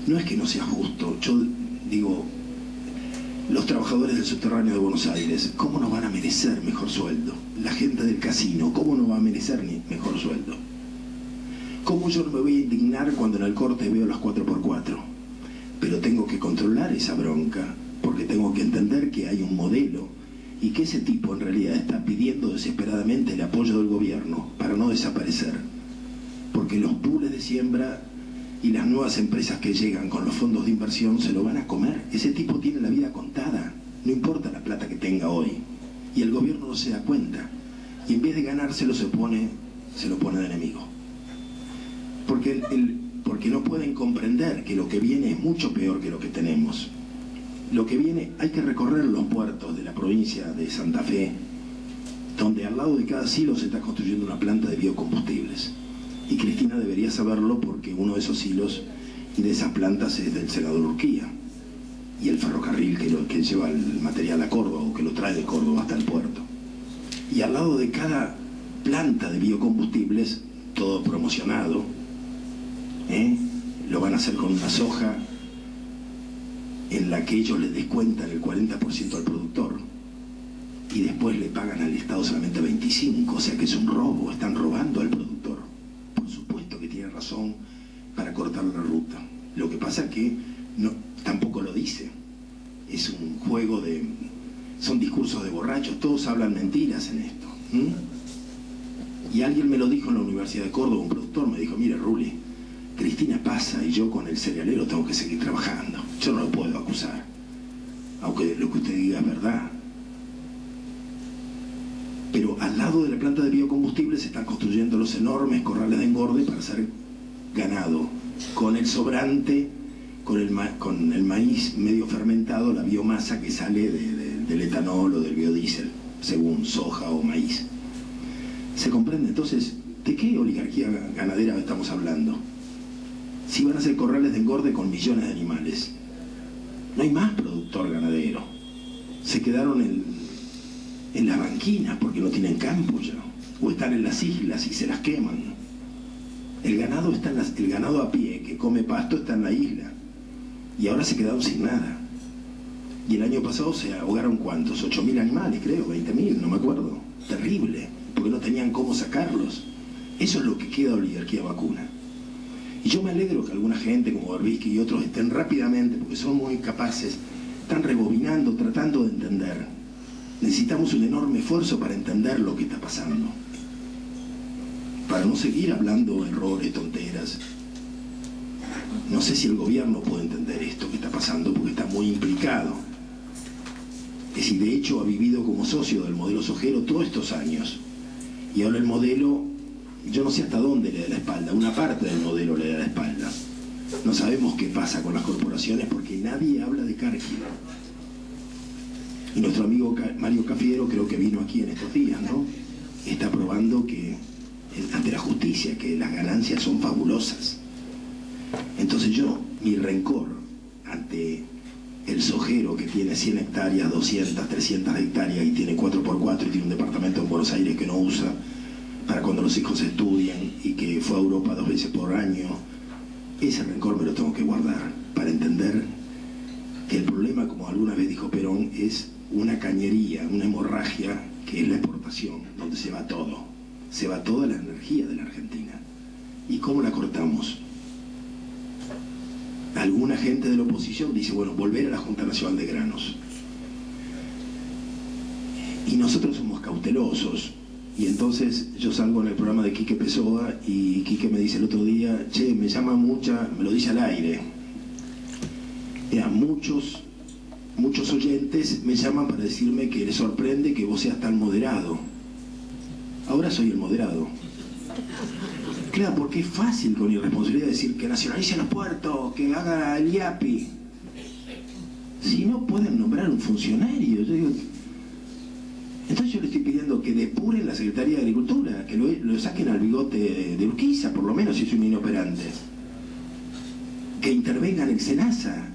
No es que no sea justo. Yo digo, los trabajadores del subterráneo de Buenos Aires, ¿cómo no van a merecer mejor sueldo? La gente del casino, ¿cómo no va a merecer mejor sueldo? ¿Cómo yo no me voy a indignar cuando en el corte veo las 4x4? Pero tengo que controlar esa bronca, porque tengo que entender que hay un modelo y que ese tipo en realidad está pidiendo desesperadamente el apoyo del gobierno para no desaparecer. Porque los pools de siembra y las nuevas empresas que llegan con los fondos de inversión se lo van a comer. Ese tipo tiene la vida contada, no importa la plata que tenga hoy. Y el gobierno no se da cuenta. Y en vez de ganárselo se lo pone de enemigo. Porque no pueden comprender que lo que viene es mucho peor que lo que tenemos. Lo que viene, hay que recorrer los puertos de la provincia de Santa Fe, donde al lado de cada silo se está construyendo una planta de biocombustibles. Y Cristina debería saberlo porque uno de esos silos y de esas plantas es del senador Urquía. Y el ferrocarril que lleva el material a Córdoba o que lo trae de Córdoba hasta el puerto. Y al lado de cada planta de biocombustibles, todo promocionado, lo van a hacer con una soja en la que ellos les descuentan el 40% al productor y después le pagan al Estado solamente 25%, o sea que es un robo, están robando al productor. Por supuesto que tiene razón para cortar la ruta. Lo que pasa es que tampoco lo dice. Es un juego son discursos de borrachos, todos hablan mentiras en esto. Y alguien me lo dijo en la Universidad de Córdoba, un productor me dijo, mire Rulli, Cristina pasa y yo con el cerealero tengo que seguir trabajando. Yo no lo puedo acusar, aunque lo que usted diga es verdad. Pero al lado de la planta de biocombustibles se están construyendo los enormes corrales de engorde para hacer ganado, con el sobrante, con el maíz medio fermentado, la biomasa que sale del etanol o del biodiesel, según soja o maíz. ¿Se comprende? Entonces, ¿de qué oligarquía ganadera estamos hablando? Si van a hacer corrales de engorde con millones de animales. No hay más productor ganadero. Se quedaron en las banquinas porque no tienen campo ya. O están en las islas y se las queman. El ganado a pie que come pasto está en la isla. y ahora se quedaron sin nada. Y el año pasado se ahogaron ¿cuántos? 8.000 animales, creo, 20.000, no me acuerdo. Terrible, porque no tenían cómo sacarlos. Eso es lo que queda de oligarquía vacuna. Y yo me alegro que alguna gente como Berbisky y otros estén rápidamente, porque son muy capaces, están rebobinando, tratando de entender. Necesitamos un enorme esfuerzo para entender lo que está pasando. Para no seguir hablando errores, tonteras. No sé si el gobierno puede entender esto que está pasando porque está muy implicado. Es decir, de hecho ha vivido como socio del modelo sojero todos estos años. Y ahora el modelo, yo no sé hasta dónde le da la espalda, una parte del modelo le da la espalda. No sabemos qué pasa con las corporaciones porque nadie habla de Cargill. Y nuestro amigo Mario Cafiero, creo que vino aquí en estos días, ¿no? Está probando que, ante la justicia, que las ganancias son fabulosas. Entonces mi rencor ante el sojero que tiene 100 hectáreas, 200, 300 hectáreas y tiene 4x4 y tiene un departamento en Buenos Aires que no usa para cuando los hijos estudian y que fue a Europa 2 veces por año, ese rencor me lo tengo que guardar para entender que el problema, como alguna vez dijo Perón, es una cañería, una hemorragia que es la exportación, donde se va todo. Se va toda la energía de la Argentina. ¿Y cómo la cortamos? Alguna gente de la oposición dice, bueno, volver a la Junta Nacional de Granos. Y nosotros somos cautelosos. Y entonces yo salgo en el programa de Quique Pessoa y Quique me dice el otro día, che, me llama me lo dice al aire. Muchos oyentes me llaman para decirme que les sorprende que vos seas tan moderado. Ahora soy el moderado. Claro, porque es fácil con irresponsabilidad decir que nacionalice los puertos, que haga el IAPI. Si no pueden nombrar un funcionario, yo digo... Entonces yo le estoy pidiendo que depuren la Secretaría de Agricultura, que lo saquen al bigote de Urquiza, por lo menos si es un inoperante. Que intervengan en SENASA,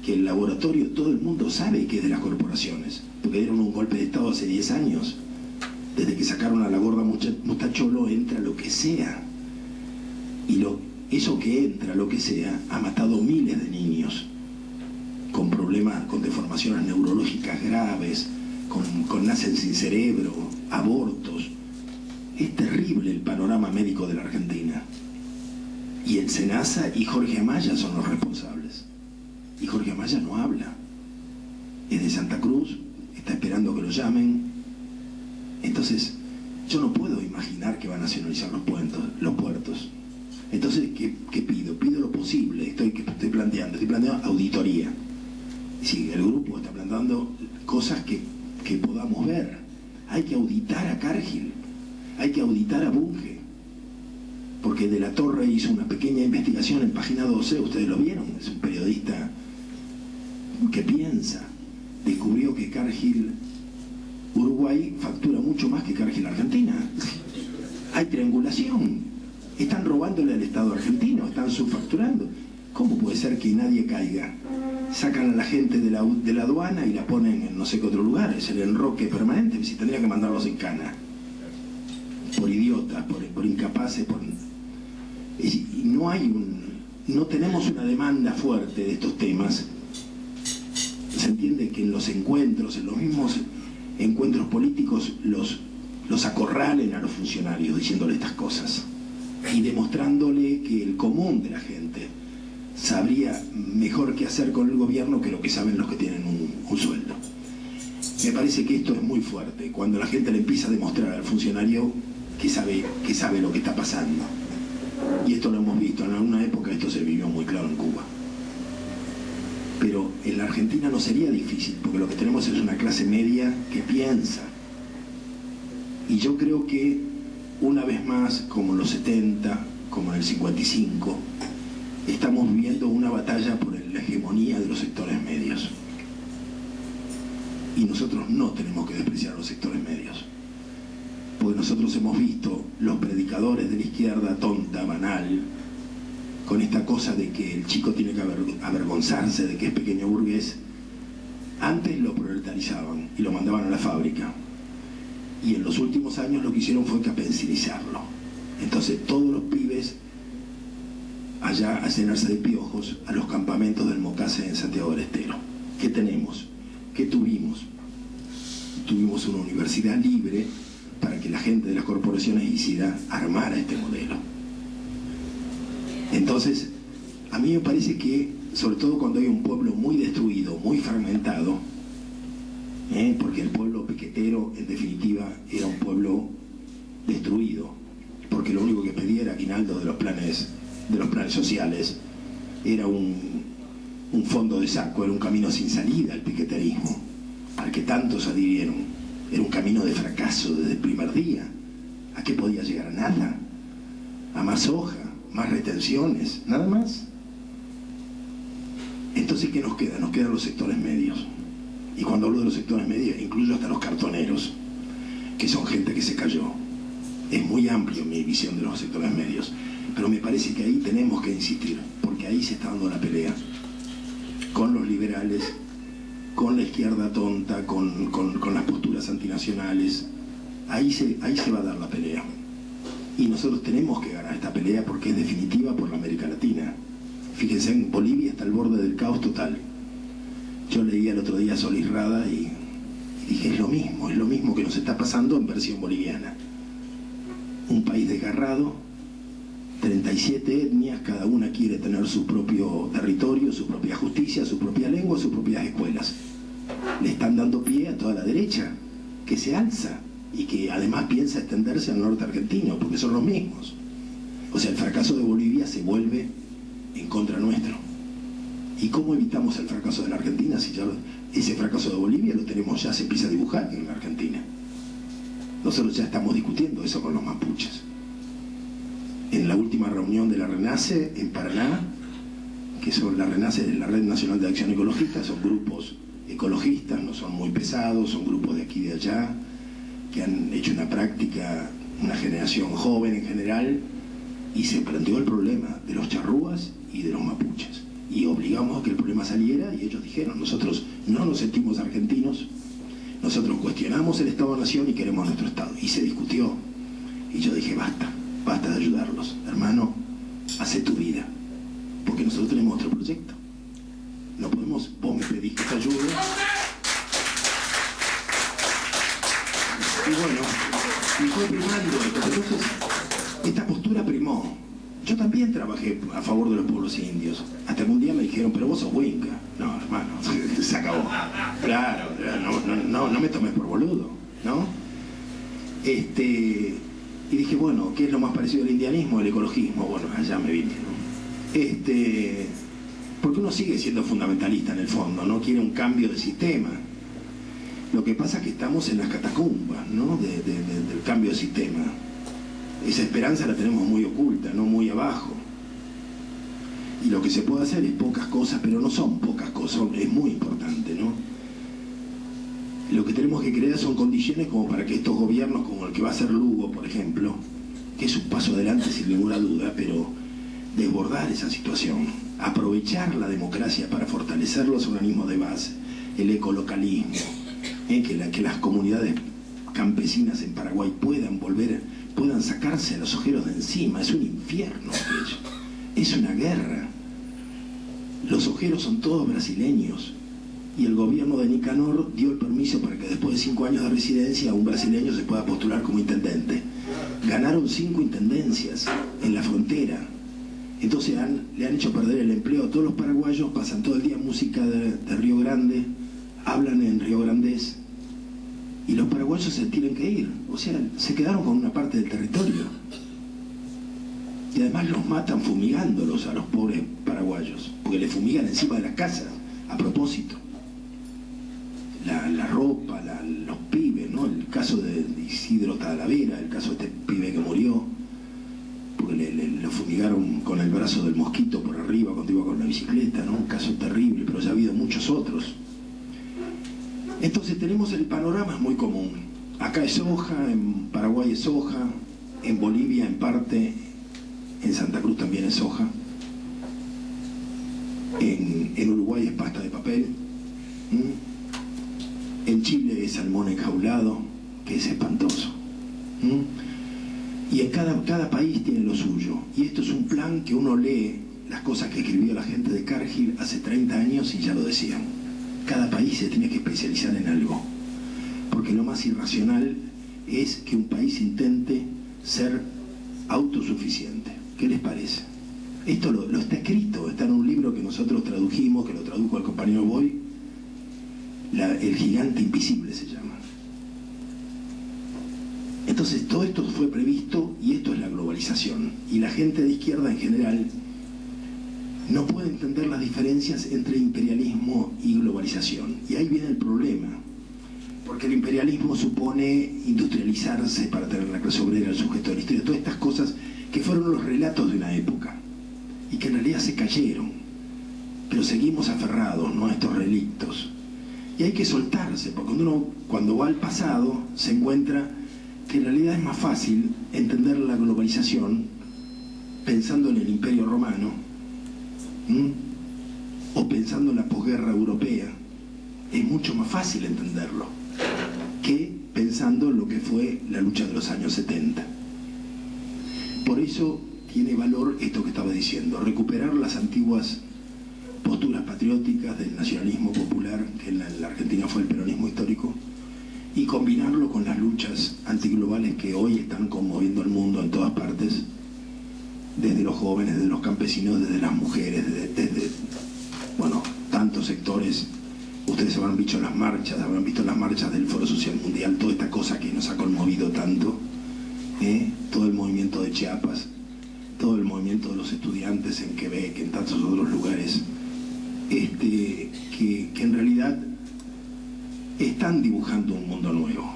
que el laboratorio todo el mundo sabe que es de las corporaciones, porque dieron un golpe de Estado hace 10 años. Desde que sacaron a la gorda Mustacholo entra lo que sea. Y eso que entra, lo que sea, ha matado miles de niños con problemas, con deformaciones neurológicas graves, con nacen sin cerebro, abortos. Es terrible el panorama médico de la Argentina. Y el SENASA y Jorge Amaya son los responsables. Y Jorge Amaya no habla. Es de Santa Cruz, está esperando que lo llamen. Entonces, yo no puedo imaginar que va a nacionalizar los puertos. Entonces, ¿qué pido? Pido lo posible. Estoy planteando auditoría. Sí, el grupo está planteando cosas que podamos ver. Hay que auditar a Cargill, hay que auditar a Bunge, porque De la Torre hizo una pequeña investigación en Página 12, ustedes lo vieron, es un periodista que piensa, descubrió que Cargill Uruguay factura mucho más que Cargill Argentina. Hay triangulación, están robándole al Estado argentino, están subfacturando. ¿Cómo puede ser que nadie caiga? Sacan a la gente de la aduana y la ponen en no sé qué otro lugar, es el enroque permanente, si tendría que mandarlos en cana. Por idiotas, por incapaces, y no tenemos una demanda fuerte de estos temas. Se entiende que en los encuentros, en los mismos encuentros políticos, los acorralen a los funcionarios diciéndole estas cosas y demostrándole que el común de la gente sabría mejor qué hacer con el gobierno que lo que saben los que tienen un sueldo. Me parece que esto es muy fuerte, cuando la gente le empieza a demostrar al funcionario que sabe lo que está pasando. Y esto lo hemos visto, en alguna época esto se vivió muy claro en Cuba. Pero en la Argentina no sería difícil, porque lo que tenemos es una clase media que piensa. Y yo creo que una vez más, como en los 70, como en el 55, estamos viviendo una batalla por la hegemonía de los sectores medios. Y nosotros no tenemos que despreciar a los sectores medios. Porque nosotros hemos visto los predicadores de la izquierda tonta, banal, con esta cosa de que el chico tiene que avergonzarse de que es pequeño burgués. Antes lo proletarizaban y lo mandaban a la fábrica. Y en los últimos años lo que hicieron fue capensinizarlo. Entonces todos los pibes allá a llenarse de piojos a los campamentos del Mocase en Santiago del Estero. ¿Qué tenemos? ¿Qué tuvimos? Tuvimos una universidad libre para que la gente de las corporaciones ICIDA armara este modelo. Entonces, a mí me parece que, sobre todo cuando hay un pueblo muy destruido, muy fragmentado, porque el pueblo piquetero, en definitiva, era un pueblo destruido, porque lo único que pedía era aguinaldo de los planes sociales, era un fondo de saco, era un camino sin salida el piqueterismo, al que tantos adhirieron. Era un camino de fracaso desde el primer día. ¿A qué podía llegar? A nada. A más hoja, más retenciones, nada más. Entonces, ¿qué nos queda? Nos quedan los sectores medios. Y cuando hablo de los sectores medios, incluyo hasta los cartoneros, que son gente que se cayó. Es muy amplio mi visión de los sectores medios, pero me parece que ahí tenemos que insistir, porque ahí se está dando la pelea con los liberales, con la izquierda tonta, con las posturas antinacionales. Ahí se va a dar la pelea. Y nosotros tenemos que ganar esta pelea porque es definitiva por la América Latina. Fíjense, en Bolivia está al borde del caos total. Yo leía el otro día a Solís Rada y dije, es lo mismo que nos está pasando en versión boliviana. Un país desgarrado, 37 etnias, cada una quiere tener su propio territorio, su propia justicia, su propia lengua, sus propias escuelas. Le están dando pie a toda la derecha, que se alza y que además piensa extenderse al norte argentino, porque son los mismos. O sea, el fracaso de Bolivia se vuelve en contra nuestro. ¿Y cómo evitamos el fracaso de la Argentina si ya ese fracaso de Bolivia lo tenemos ya, se empieza a dibujar en la Argentina? Nosotros ya estamos discutiendo eso con los mapuches. En la última reunión de la RENACE en Paraná, que son la RENACE de la Red Nacional de Acción Ecologista, son grupos ecologistas, no son muy pesados, son grupos de aquí y de allá, que han hecho una práctica, una generación joven en general, y se planteó el problema de los charrúas y de los mapuches. Y obligamos a que el problema saliera, y ellos dijeron, nosotros no nos sentimos argentinos, nosotros cuestionamos el Estado-Nación y queremos nuestro Estado. Y se discutió. Y yo dije, basta de ayudarlos. Hermano, hace tu vida. Porque nosotros tenemos otro proyecto. No podemos, vos me pedís que te ayude. Y bueno, y fue primando esto. Entonces, esta postura primó. Yo también trabajé a favor de los pueblos indios. Hasta que un día me dijeron, pero vos sos huinca. No, hermano, se acabó. Claro, no me tomes por boludo, ¿no? Y dije, bueno, ¿qué es lo más parecido al indianismo? El ecologismo. Bueno, allá me vine, ¿no? Porque uno sigue siendo fundamentalista en el fondo, no quiere un cambio de sistema. Lo que pasa es que estamos en las catacumbas, ¿no? Del cambio de sistema. Esa esperanza la tenemos muy oculta, no muy abajo. Y lo que se puede hacer es pocas cosas, pero no son pocas cosas, es muy importante, ¿no? Lo que tenemos que crear son condiciones como para que estos gobiernos, como el que va a ser Lugo, por ejemplo, que es un paso adelante sin ninguna duda, pero desbordar esa situación, aprovechar la democracia para fortalecer los organismos de base, el ecolocalismo, que las comunidades campesinas en Paraguay puedan sacarse a los ojeros de encima. Es un infierno aquello, es una guerra. Los ojeros son todos brasileños y el gobierno de Nicanor dio el permiso para que después de 5 años de residencia un brasileño se pueda postular como intendente. Ganaron 5 intendencias en la frontera. Entonces le han hecho perder el empleo a todos los paraguayos, pasan todo el día música de Río Grande, hablan en río grandés, y los paraguayos se tienen que ir. O sea, se quedaron con una parte del territorio. Y además los matan fumigándolos a los pobres paraguayos, porque les fumigan encima de las casas, a propósito. La ropa, los pibes, ¿no? El caso de Isidro Talavera, el caso de este pibe que murió, porque lo fumigaron con el brazo del mosquito por arriba cuando iba con la bicicleta, ¿no? Un caso terrible, pero ya ha habido muchos otros. Entonces tenemos el panorama muy común. Acá es soja, en Paraguay es soja, en Bolivia en parte, en Santa Cruz también es soja, en Uruguay es pasta de papel, en Chile es salmón enjaulado, que es espantoso. Y en cada país tiene lo suyo. Y esto es un plan que uno lee las cosas que escribió la gente de Cargill hace 30 años y ya lo decían. Cada país se tiene que especializar en algo, porque lo más irracional es que un país intente ser autosuficiente. ¿Qué les parece? Esto lo está escrito, está en un libro que nosotros tradujimos, que lo tradujo el compañero Boy, El gigante invisible se llama. Entonces todo esto fue previsto y esto es la globalización. Y la gente de izquierda en general no puede entender las diferencias entre imperialismo y globalización. Y ahí viene el problema. Porque el imperialismo supone industrializarse para tener la clase obrera, el sujeto de la historia, todas estas cosas que fueron los relatos de una época y que en realidad se cayeron, pero seguimos aferrados, ¿no?, a estos relictos. Y hay que soltarse, porque cuando va al pasado se encuentra que en realidad es más fácil entender la globalización pensando en el Imperio Romano, o pensando en la posguerra europea. Es mucho más fácil entenderlo que pensando en lo que fue la lucha de los años 70. Por eso tiene valor esto que estaba diciendo, recuperar las antiguas posturas patrióticas del nacionalismo popular, que en la Argentina fue el peronismo histórico, y combinarlo con las luchas antiglobales que hoy están conmoviendo al mundo en todas partes, desde los jóvenes, desde los campesinos, desde las mujeres, desde bueno, tantos sectores. Ustedes habrán visto las marchas del Foro Social Mundial, toda esta cosa que nos ha conmovido tanto, todo el movimiento de Chiapas, todo el movimiento de los estudiantes en Quebec, en tantos otros lugares, que en realidad están dibujando un mundo nuevo.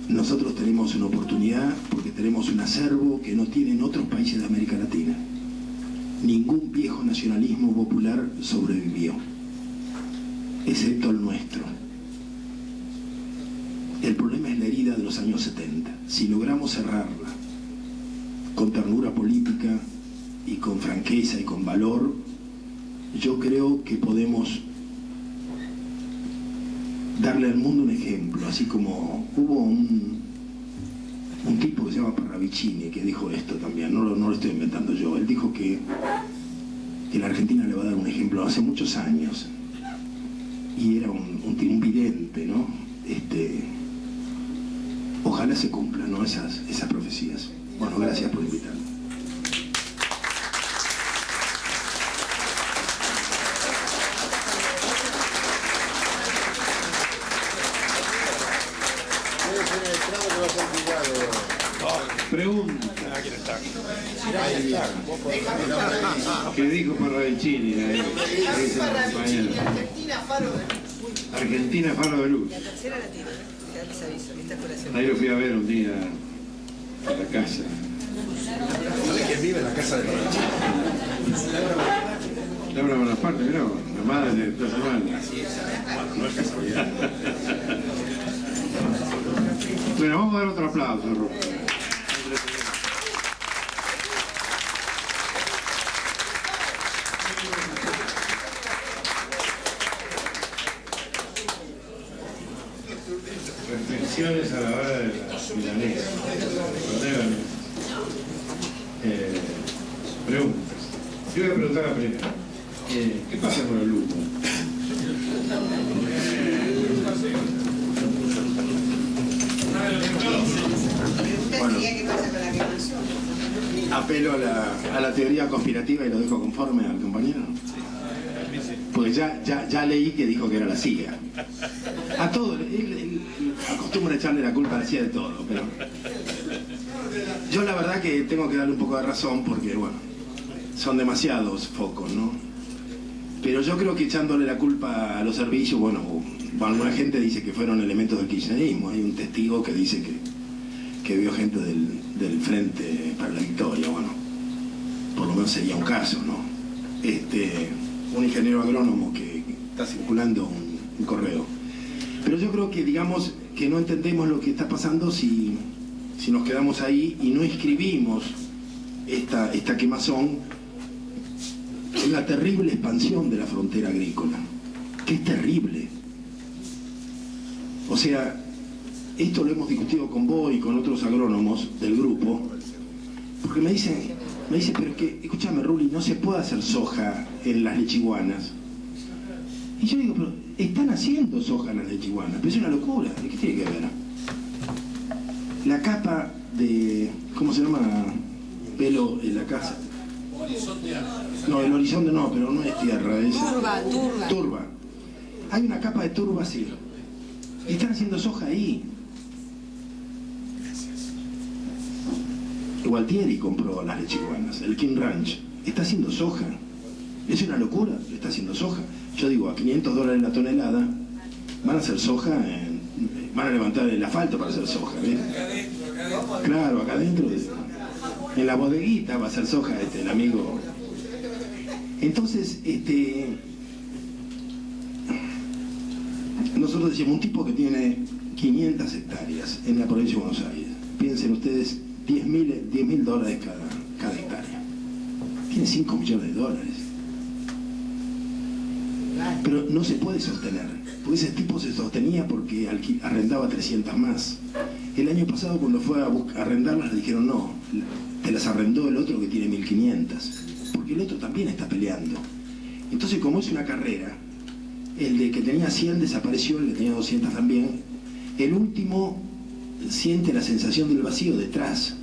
Nosotros tenemos una oportunidad porque tenemos un acervo que no tienen otros países de América Latina. Ningún viejo nacionalismo popular sobrevivió, excepto el nuestro. El problema es la herida de los años 70. Si logramos cerrarla con ternura política y con franqueza y con valor, yo creo que podemos darle al mundo un ejemplo, así como hubo un tipo que se llama Parravicini que dijo esto también, no lo estoy inventando yo. Él dijo que la Argentina le va a dar un ejemplo hace muchos años, y era un vidente, ¿no? Ojalá se cumplan, ¿no?, esas profecías. Bueno, gracias por invitarme. Pregunta. ¿Qué dijo Parravicini? Argentina, faro de luz. La tercera la tiene, ya les aviso, está por hacer. Ahí lo fui a ver un día a la casa. ¿Sabe quién vive en la casa de Parravicini? Laura Bonaparte, mirá, la madre de Plaza Mal. Así es, no es casualidad. Bueno, vamos a dar otro aplauso, Rob. Reflexiones a la hora de la milanesa. Preguntas. Yo voy a preguntar la primera. ¿Qué pasa con el lujo? Bueno, ¿Qué pasa con la quemación? apelo a la teoría conspirativa y lo dejo conforme al compañero. Porque ya leí que dijo que era la CIA. A todo, él acostumbra echarle la culpa a la CIA de todo, pero yo la verdad que tengo que darle un poco de razón porque, bueno, son demasiados focos, ¿no? Pero yo creo que echándole la culpa a los servicios, bueno, alguna gente dice que fueron elementos del kirchnerismo. Hay un testigo que dice que vio gente del Frente para la Victoria. Bueno, por lo menos sería un caso, ¿no? Un ingeniero agrónomo que está circulando un correo. Pero yo creo que, digamos, que no entendemos lo que está pasando si nos quedamos ahí y no inscribimos esta quemazón en la terrible expansión de la frontera agrícola, que es terrible. O sea, esto lo hemos discutido con vos y con otros agrónomos del grupo, porque me dicen, Me dice, pero es que, escúchame, Ruli, no se puede hacer soja en las lechiguanas. Y yo digo, pero están haciendo soja en las lechiguanas, pero es una locura. ¿Qué tiene que ver? La capa de, ¿cómo se llama? Pelo en la casa. No, el horizonte no, pero no es tierra, es turba. Hay una capa de turba así. Y están haciendo soja ahí. Gualtieri compró las lechiguanas, el King Ranch. Está haciendo soja. Es una locura, está haciendo soja. Yo digo, a $500 la tonelada, van a hacer soja, van a levantar el asfalto para hacer soja. ¿Ves? Claro, acá adentro, en la bodeguita va a hacer soja el amigo. Entonces, nosotros decimos, un tipo que tiene 500 hectáreas en la provincia de Buenos Aires, piensen ustedes, $10.000 cada hectárea. Tiene $5 millones. Pero no se puede sostener, porque ese tipo se sostenía porque arrendaba 300 más. El año pasado, cuando fue a arrendarlas, le dijeron no, te las arrendó el otro que tiene 1.500, porque el otro también está peleando. Entonces, como es una carrera, el de que tenía 100 desapareció, el que tenía 200 también. El último siente la sensación del vacío detrás.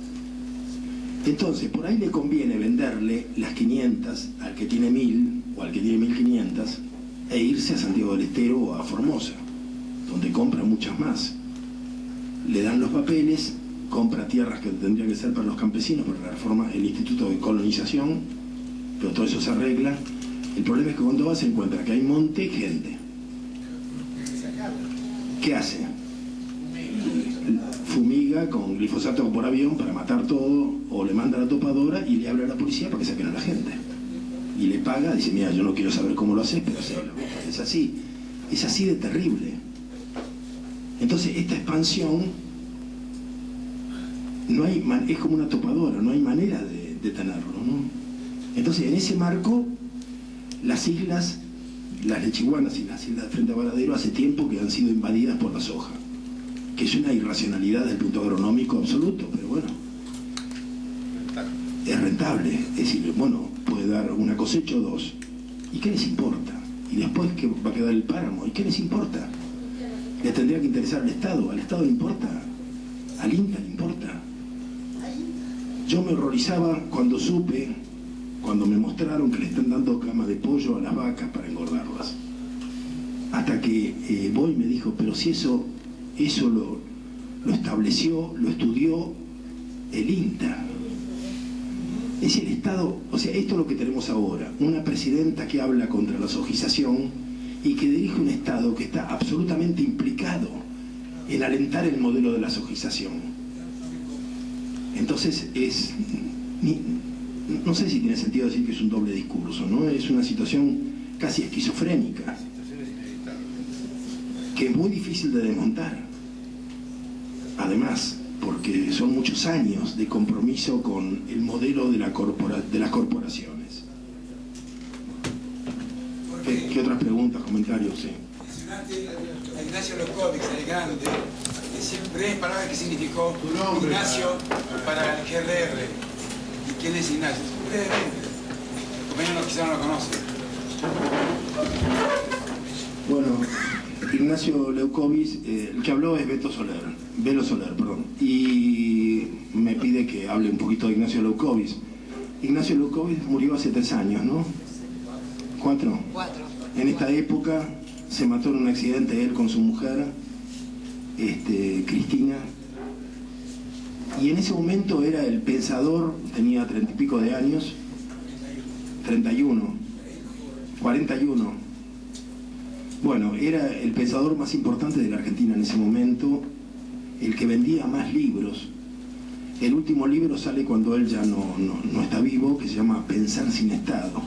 Entonces, por ahí le conviene venderle las 500 al que tiene 1.000 o al que tiene 1.500 e irse a Santiago del Estero o a Formosa, donde compra muchas más. Le dan los papeles, compra tierras que tendrían que ser para los campesinos, para la reforma, el Instituto de Colonización, pero todo eso se arregla. El problema es que cuando va se encuentra que hay monte y gente. ¿Qué hace? Fumiga con glifosato por avión para matar todo, o le manda a la topadora y le habla a la policía para que saquen a la gente. Y le paga, dice, mira, yo no quiero saber cómo lo haces, pero hacelo. Es así de terrible. Entonces, esta expansión es como una topadora, no hay manera de detenerlo, ¿no? Entonces, en ese marco, las islas, las lechiguanas y las islas de frente a Varadero hace tiempo que han sido invadidas por la soja, que es una irracionalidad desde el punto agronómico absoluto, pero bueno, es rentable. Es decir, bueno, puede dar una cosecha o dos. ¿Y qué les importa? Y después que va a quedar el páramo, ¿y qué les importa? Les tendría que interesar al Estado le importa, al INTA le importa. Yo me horrorizaba cuando supe, cuando me mostraron que le están dando cama de pollo a las vacas para engordarlas. Hasta que Boy me dijo, pero si eso lo estableció, lo estudió el INTA. Es el Estado, o sea, esto es lo que tenemos ahora, una presidenta que habla contra la sojización y que dirige un Estado que está absolutamente implicado en alentar el modelo de la sojización. Entonces no sé si tiene sentido decir que es un doble discurso, ¿no? Es una situación casi esquizofrénica, que es muy difícil de desmontar. Además, porque son muchos años de compromiso con el modelo de las corporaciones. ¿Qué otras preguntas, comentarios? Sí. Mencionaste a Ignacio Leucóvics, el grande, breves palabras que significó Ignacio para el GRR. ¿Y quién es Ignacio? Brevemente, porque no, quizá no lo conocen. Bueno, Ignacio Leucóvics, el que habló es Velo Soler, perdón, y me pide que hable un poquito de Ignacio Leucóvics. Ignacio Leucóvics murió hace 3 años, ¿no? 4. En esta época se mató en un accidente él con su mujer, Cristina, y en ese momento era el pensador, tenía 30 y pico de años, 41. Bueno, era el pensador más importante de la Argentina en ese momento, el que vendía más libros. El último libro sale cuando él ya no está vivo, que se llama Pensar sin Estado.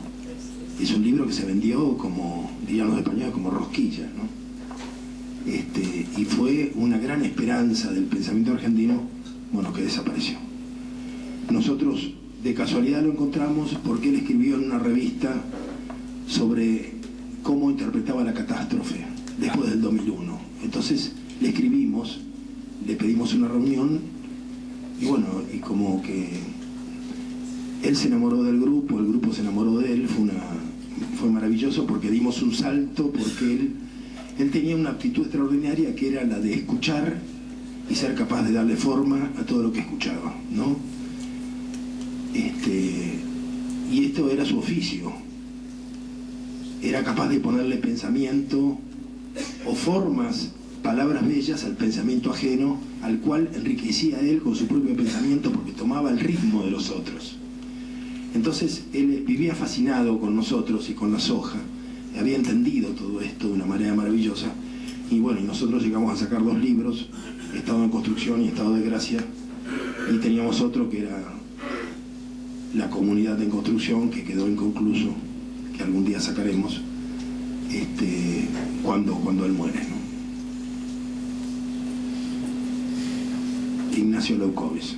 Es un libro que se vendió como, dirían los españoles, como rosquilla, ¿no? Y fue una gran esperanza del pensamiento argentino, bueno, que desapareció. Nosotros de casualidad lo encontramos porque él escribió en una revista sobre cómo interpretaba la catástrofe después del 2001. Entonces le escribimos, le pedimos una reunión y bueno, y como que Él se enamoró del grupo, el grupo se enamoró de él, fue maravilloso porque dimos un salto, porque él tenía una aptitud extraordinaria que era la de escuchar y ser capaz de darle forma a todo lo que escuchaba, ¿no? Y esto era su oficio. Era capaz de ponerle pensamiento o formas, palabras bellas al pensamiento ajeno, al cual enriquecía a él con su propio pensamiento porque tomaba el ritmo de los otros. Entonces él vivía fascinado con nosotros y con la soja, había entendido todo esto de una manera maravillosa, y bueno, y nosotros llegamos a sacar 2 libros, Estado en Construcción y Estado de Gracia, y teníamos otro que era La Comunidad en Construcción, que quedó inconcluso, que algún día sacaremos, cuando él muere, ¿no? Ignacio Leucoves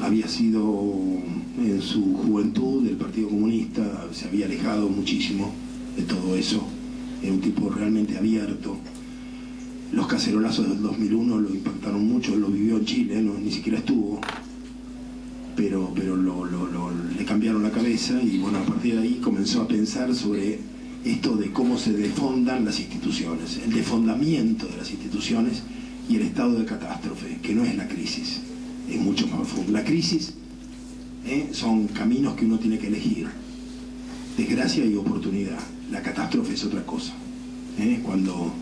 había sido en su juventud del Partido Comunista, se había alejado muchísimo de todo eso, era un tipo realmente abierto. Los cacerolazos del 2001 lo impactaron mucho, lo vivió en Chile, ni siquiera estuvo, pero le cambiaron la cabeza y bueno, a partir de ahí comenzó a pensar sobre esto de cómo se desfondan las instituciones, el desfondamiento de las instituciones y el estado de catástrofe, que no es la crisis. Es mucho más profundo. La crisis son caminos que uno tiene que elegir, desgracia y oportunidad. La catástrofe es otra cosa. Cuando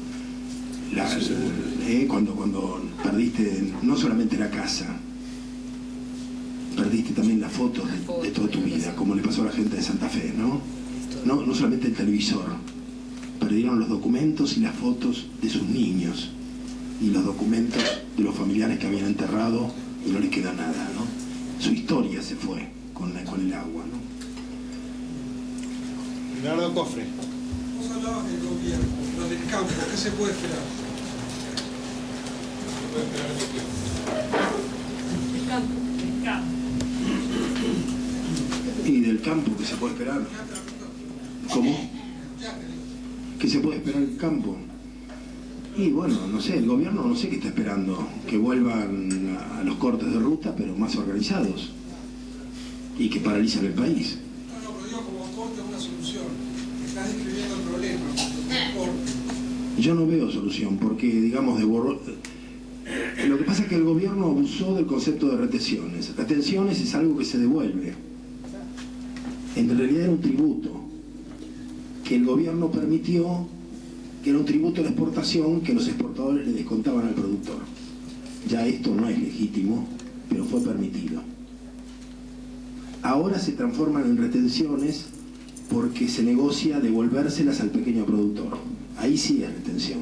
perdiste no solamente la casa, perdiste también las fotos de toda tu vida, como le pasó a la gente de Santa Fe, ¿no? No solamente el televisor, perdieron los documentos y las fotos de sus niños y los documentos de los familiares que habían enterrado y no les queda nada, ¿no? Su historia se fue con el agua, ¿no? Leonardo Cofre. Vos hablabas del gobierno, lo del campo, ¿qué se puede esperar? El campo. Y del campo, ¿qué se puede esperar? ¿Cómo? ¿Qué se puede esperar del campo? Y bueno, no sé, el gobierno no sé qué está esperando, que vuelvan a los cortes de ruta, pero más organizados, y que paralicen el país. No, pero digo como corte una solución. Estás describiendo el problema. Yo no veo solución, porque digamos lo que pasa es que el gobierno abusó del concepto de retenciones. Retenciones es algo que se devuelve. En realidad era un tributo que el gobierno permitió, que era un tributo de exportación que los exportadores le descontaban al productor. Ya esto no es legítimo, pero fue permitido. Ahora se transforman en retenciones porque se negocia devolvérselas al pequeño productor. Ahí sí es retención.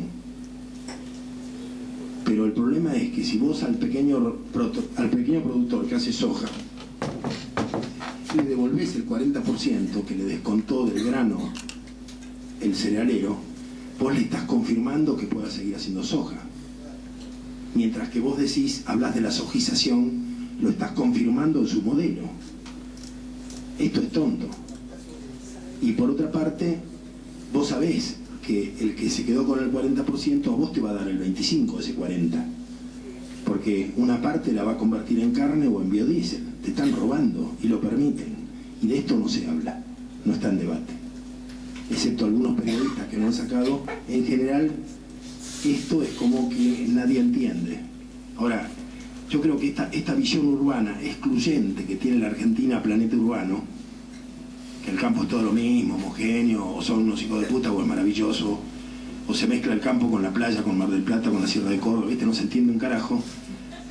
Pero el problema es que si vos al pequeño productor que hace soja le devolvés el 40% que le descontó del grano el cerealero, vos le estás confirmando que pueda seguir haciendo soja. Mientras que vos hablas de la sojización, lo estás confirmando en su modelo. Esto es tonto. Y por otra parte, vos sabés que el que se quedó con el 40% a vos te va a dar el 25% de ese 40%. Porque una parte la va a convertir en carne o en biodiesel. Te están robando y lo permiten. Y de esto no se habla, no está en debate. Excepto algunos periodistas que lo han sacado, en general esto es como que nadie entiende. Ahora, yo creo que esta visión urbana excluyente que tiene la Argentina, planeta urbano, que el campo es todo lo mismo, homogéneo, o son unos hijos de puta, o es maravilloso, o se mezcla el campo con la playa, con Mar del Plata, con la Sierra de Córdoba, ¿viste? No se entiende un carajo,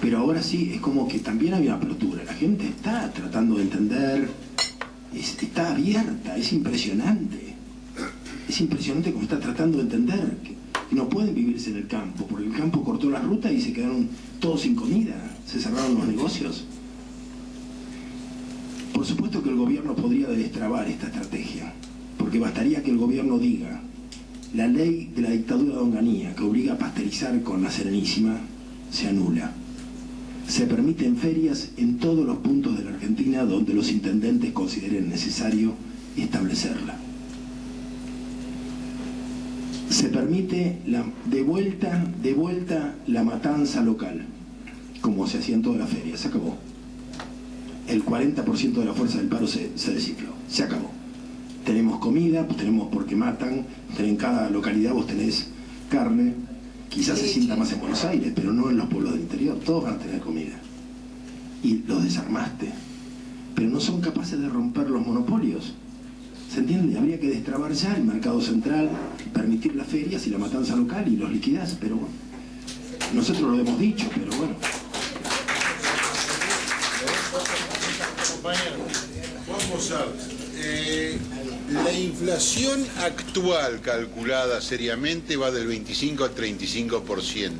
pero ahora sí es como que también hay una apertura, la gente está tratando de entender, está abierta, es impresionante como está tratando de entender que no pueden vivirse en el campo, porque el campo cortó la ruta y se quedaron todos sin comida, se cerraron los negocios. Por supuesto que el gobierno podría destrabar esta estrategia, porque bastaría que el gobierno diga: la ley de la dictadura de Onganía, que obliga a pasteurizar con la Serenísima, se anula. Se permiten ferias en todos los puntos de la Argentina donde los intendentes consideren necesario establecerla. Se permite de vuelta la matanza local, como se hacía en todas las ferias, se acabó. el 40% de la fuerza del paro se desinfló, se acabó. Tenemos comida, pues tenemos porque matan, en cada localidad vos tenés carne, quizás se sienta más en Buenos Aires, pero no en los pueblos del interior, todos van a tener comida. Y los desarmaste, pero no son capaces de romper los monopolios. ¿Se entiende? Habría que destrabar ya el mercado central, permitir las ferias y la matanza local y los liquidás, pero bueno, nosotros lo hemos dicho, pero bueno. Compañero, Juan Bosart, la inflación actual calculada seriamente va del 25 al 35%.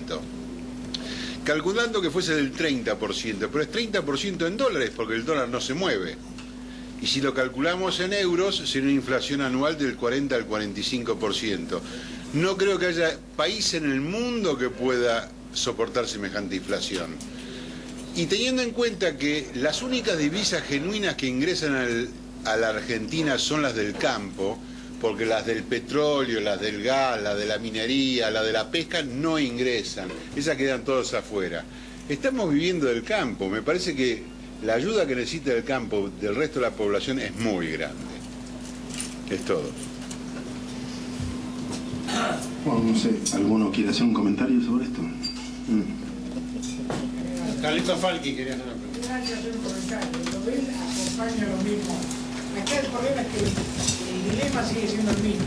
Calculando que fuese del 30%, pero es 30% en dólares porque el dólar no se mueve. Y si lo calculamos en euros, sería una inflación anual del 40 al 45%. No creo que haya país en el mundo que pueda soportar semejante inflación. Y teniendo en cuenta que las únicas divisas genuinas que ingresan a la Argentina son las del campo, porque las del petróleo, las del gas, las de la minería, las de la pesca no ingresan, esas quedan todas afuera. Estamos viviendo del campo, me parece que la ayuda que necesita el campo del resto de la población es muy grande. Es todo. Bueno, no sé, ¿alguno quiere hacer un comentario sobre esto? Carlito Falqui quería hacer una pregunta. Gracias, hacer un comentario. Lo ven, acompaña lo mismo. Acá el problema es que el dilema sigue siendo el mismo.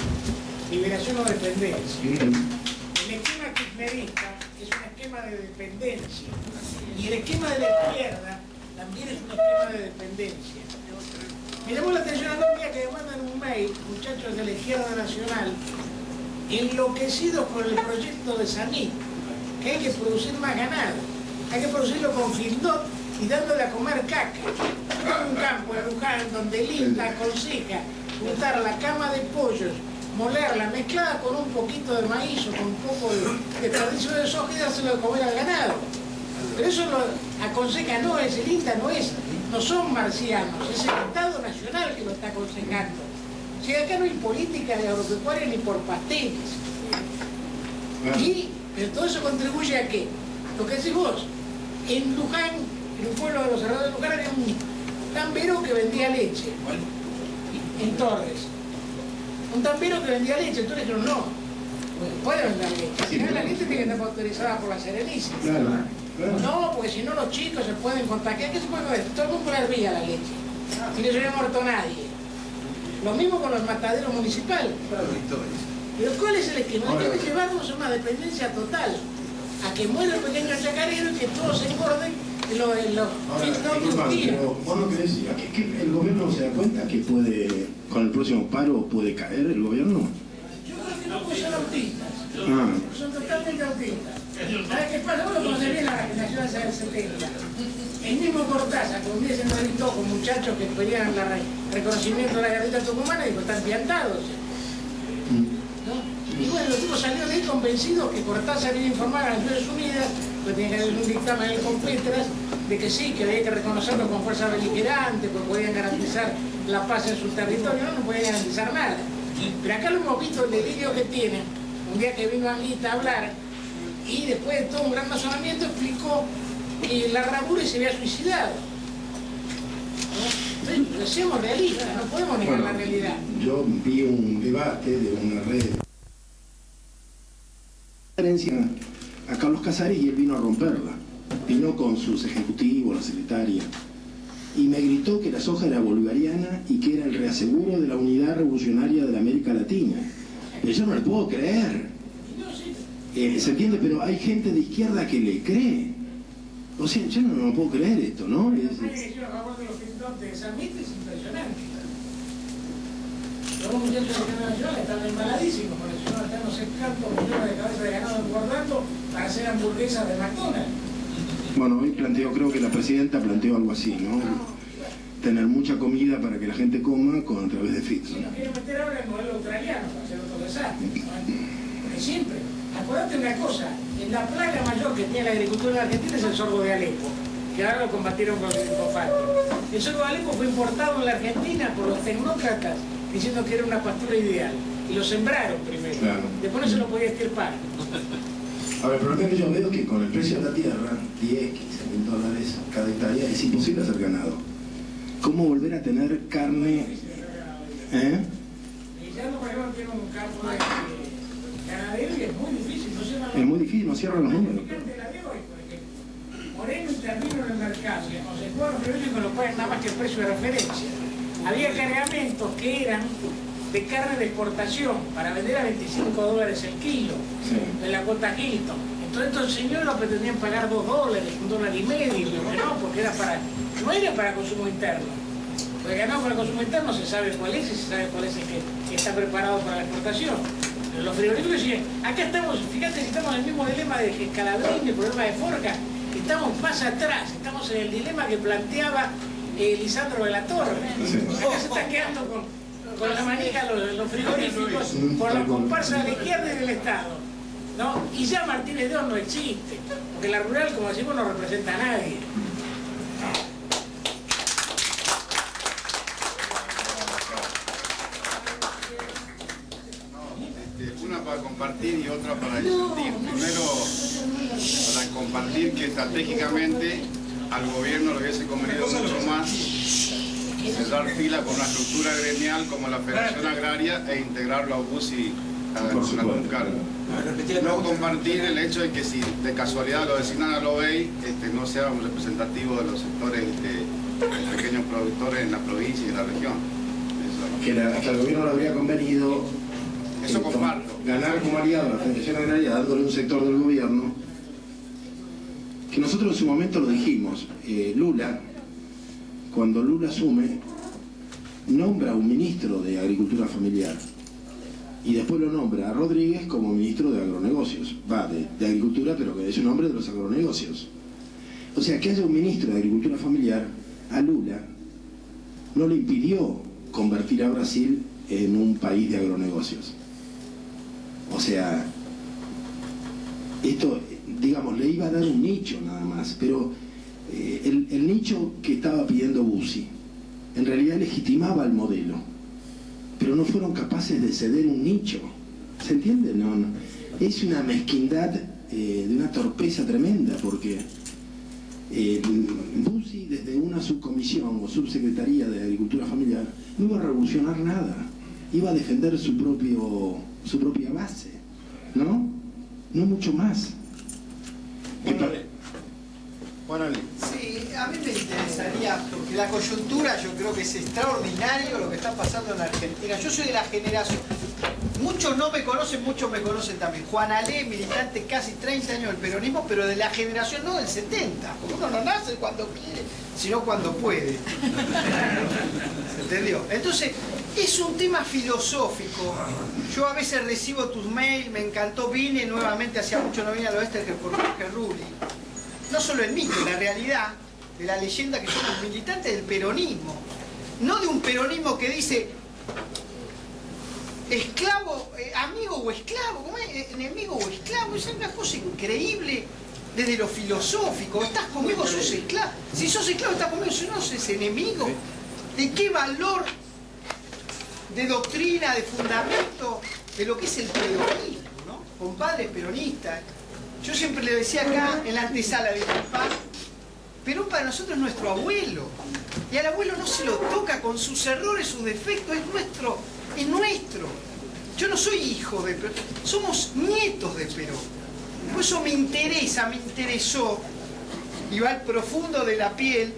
Liberación o dependencia. El esquema kirchnerista es un esquema de dependencia. Y el esquema de la izquierda también es un esquema de dependencia. Me llamó la atención a un día que me mandan un mail, muchachos de la izquierda nacional, enloquecidos por el proyecto de Sanit, que hay que producir más ganado. Hay que producirlo con Fildot y dándole a comer caca. En un campo de Luján donde el INTA aconseja juntar la cama de pollos, molerla, mezclada con un poquito de maíz o con un poco de desperdicio de soja y dárselo de comer al ganado. Pero eso lo aconseja, no es el INTA, no son marcianos, es el Estado Nacional que lo está aconsejando. O sea, acá no hay política de agropecuaria ni por pasteles. Pero todo eso contribuye a qué? Lo que decís vos, en Luján, en un pueblo de los cerrados de Luján, había un tambero que vendía leche, en Torres. Un tambero que vendía leche, entonces dijeron, no, puede vender leche. Si no, la leche tiene que estar autorizada por la Serenísima. No, porque si no los chicos se pueden contagiar. ¿Qué se puede ver? Todo el mundo le hervía la leche. Y no se había muerto nadie. Lo mismo con los mataderos municipales. Pero ¿cuál es el esquema? Hay que llevarnos a una dependencia total. A que muera el pequeño chacarero y que todos se engorden en los días. Pero vos no querés decir, ¿que el gobierno se da cuenta que puede, con el próximo paro puede caer el gobierno? Yo creo que no, pues son autistas. Ah. Son totalmente autistas. ¿Sabes qué pasa? Vos lo conocés bien la generación hacia el 70. El mismo Cortázar, que un día se entrevistó con muchachos que pedían el reconocimiento de la guerrilla tucumana y dijo, están piantados. ¿No? Y bueno, los tipos salieron de ahí convencidos que Cortázar iba a informar a las Naciones Unidas, que tenía que haber un dictamen en el Competras, de que sí, que había que reconocerlo con fuerza beligerante, porque podían garantizar la paz en su territorio. No podían garantizar nada. Pero acá lo hemos visto, el delirio que tienen. Un día que vino Anguita a hablar, y después de todo un gran razonamiento explicó que la Rabure se había suicidado. ¿No? Entonces, seamos realistas, no podemos negar la realidad. Yo vi un debate de una red a Carlos Casares y él vino a romperla. Vino con sus ejecutivos, la secretaria, y me gritó que la soja era bolivariana y que era el reaseguro de la unidad revolucionaria de la América Latina. Pero yo no le puedo creer. ¿Se entiende? Pero hay gente de izquierda que le cree. O sea, yo no puedo creer esto, ¿no? La campaña a favor de los Fildot de Samit es impresionante. Los muchachos de la Nacional están embaladísimos, por eso no están no sé cuántos millones de cabezas de ganado engordando para hacer hamburguesas de McDonald's. Bueno, hoy creo que la presidenta planteó algo así, ¿no? Tener mucha comida para que la gente coma a través de FITS. Si nos quieren meter ahora el modelo australiano para hacer otro desastre, porque siempre, acordate una cosa, en la plaga mayor que tiene la agricultura en Argentina es el sorgo de Alepo, que ahora lo combatieron con el glifosato. El sorgo de Alepo fue importado en la Argentina por los tecnócratas diciendo que era una pastura ideal, y lo sembraron primero, claro. Después no se lo podía extirpar. Ahora, el problema que yo veo es que con el precio de la tierra, 10, 15 mil dólares cada hectárea, es imposible hacer ganado. ¿Cómo volver a tener carne? Guillermo, por ejemplo, tiene un campo de ganadero y es muy difícil, no cierran los números. Es muy difícil, no cierran los números. Fíjate la de hoy, por ejemplo. Moreno intervino en el mercado y con el cuadro frigorífico no pagan nada más que el precio de referencia. Había cargamentos que eran de carne de exportación para vender a $25 el kilo, sí, en la cuota Hilton. Entonces estos señores lo pretendían pagar $2, $1,50, y no, porque era no era para consumo interno. Porque ganado para el consumo interno se sabe cuál es y se sabe cuál es el que está preparado para la exportación. Pero los frigoríficos siguen. Acá estamos, fíjate que estamos en el mismo dilema de Scalabrini, el problema de Forca. Estamos más atrás, estamos en el dilema que planteaba Lisandro de la Torre. Acá se está quedando con la manija los frigoríficos por la comparsa de la izquierda y del Estado, ¿no? Y ya Martínez de Oz no existe, porque la rural, como decimos, no representa a nadie. Una para compartir y otra para disentir. Primero, para compartir que estratégicamente al gobierno le hubiese convenido mucho más cerrar fila con una estructura gremial como la Federación Agraria e integrarlo a UCI con algún cargo. No compartir el hecho de que si de casualidad lo designan a la OEI, no sea un representativo de los sectores de pequeños productores en la provincia y en la región. Que al gobierno le habría convenido comparto. Ganar como aliado a la Federación Agraria, dándole un sector del gobierno, que nosotros en su momento lo dijimos. Lula, cuando Lula asume, nombra a un ministro de Agricultura Familiar y después lo nombra a Rodríguez como ministro de Agronegocios, de Agricultura, pero que es un hombre de los agronegocios. O sea, que haya un ministro de Agricultura Familiar, a Lula no le impidió convertir a Brasil en un país de agronegocios. O sea, esto, digamos, le iba a dar un nicho nada más, pero el nicho que estaba pidiendo Bussi en realidad legitimaba el modelo, pero no fueron capaces de ceder un nicho. ¿Se entiende? No. Es una mezquindad de una torpeza tremenda, porque Bussi, desde una subcomisión o subsecretaría de Agricultura Familiar, no iba a revolucionar nada, iba a defender su propia base, ¿no? No mucho más. Sí, a mí me interesaría, porque la coyuntura yo creo que es extraordinario lo que está pasando en la Argentina. Yo soy de la generación, muchos no me conocen, muchos me conocen también. Juan Alé, militante casi 30 años del peronismo, pero de la generación no del 70, porque uno no nace cuando quiere, sino cuando puede. ¿Se entendió? Entonces, es un tema filosófico. Yo a veces recibo tus mails, me encantó, vine nuevamente, hacía mucho no vine al oeste por Jorge Rulli. No solo el mito, la realidad de la leyenda que somos militantes del peronismo. No de un peronismo que dice esclavo, amigo o esclavo, ¿cómo es? Enemigo o esclavo. Es una cosa increíble desde lo filosófico. Estás conmigo, sos esclavo. Si sos esclavo, estás conmigo, si no, sos enemigo. ¿De qué valor de doctrina, de fundamento de lo que es el peronismo, ¿no? Compadres peronistas. Yo siempre le decía acá, en la antesala de mi papá, Perón para nosotros es nuestro abuelo. Y al abuelo no se lo toca con sus errores, sus defectos, es nuestro, es nuestro. Yo no soy hijo de Perón, somos nietos de Perón. Por eso me interesó, y va al profundo de la piel,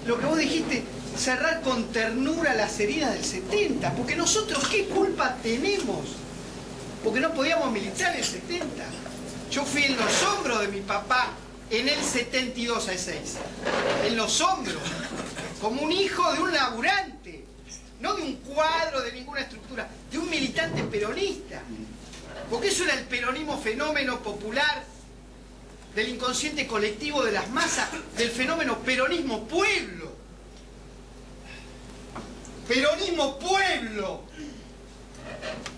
lo que vos dijiste, cerrar con ternura las heridas del 70. Porque nosotros, ¿qué culpa tenemos? Porque no podíamos militar en el 70. Yo fui en los hombros de mi papá en el 72 a Ezeiza. En los hombros. Como un hijo de un laburante. No de un cuadro, de ninguna estructura. De un militante peronista. Porque eso era el peronismo fenómeno popular. Del inconsciente colectivo de las masas. Del fenómeno peronismo pueblo. Peronismo pueblo.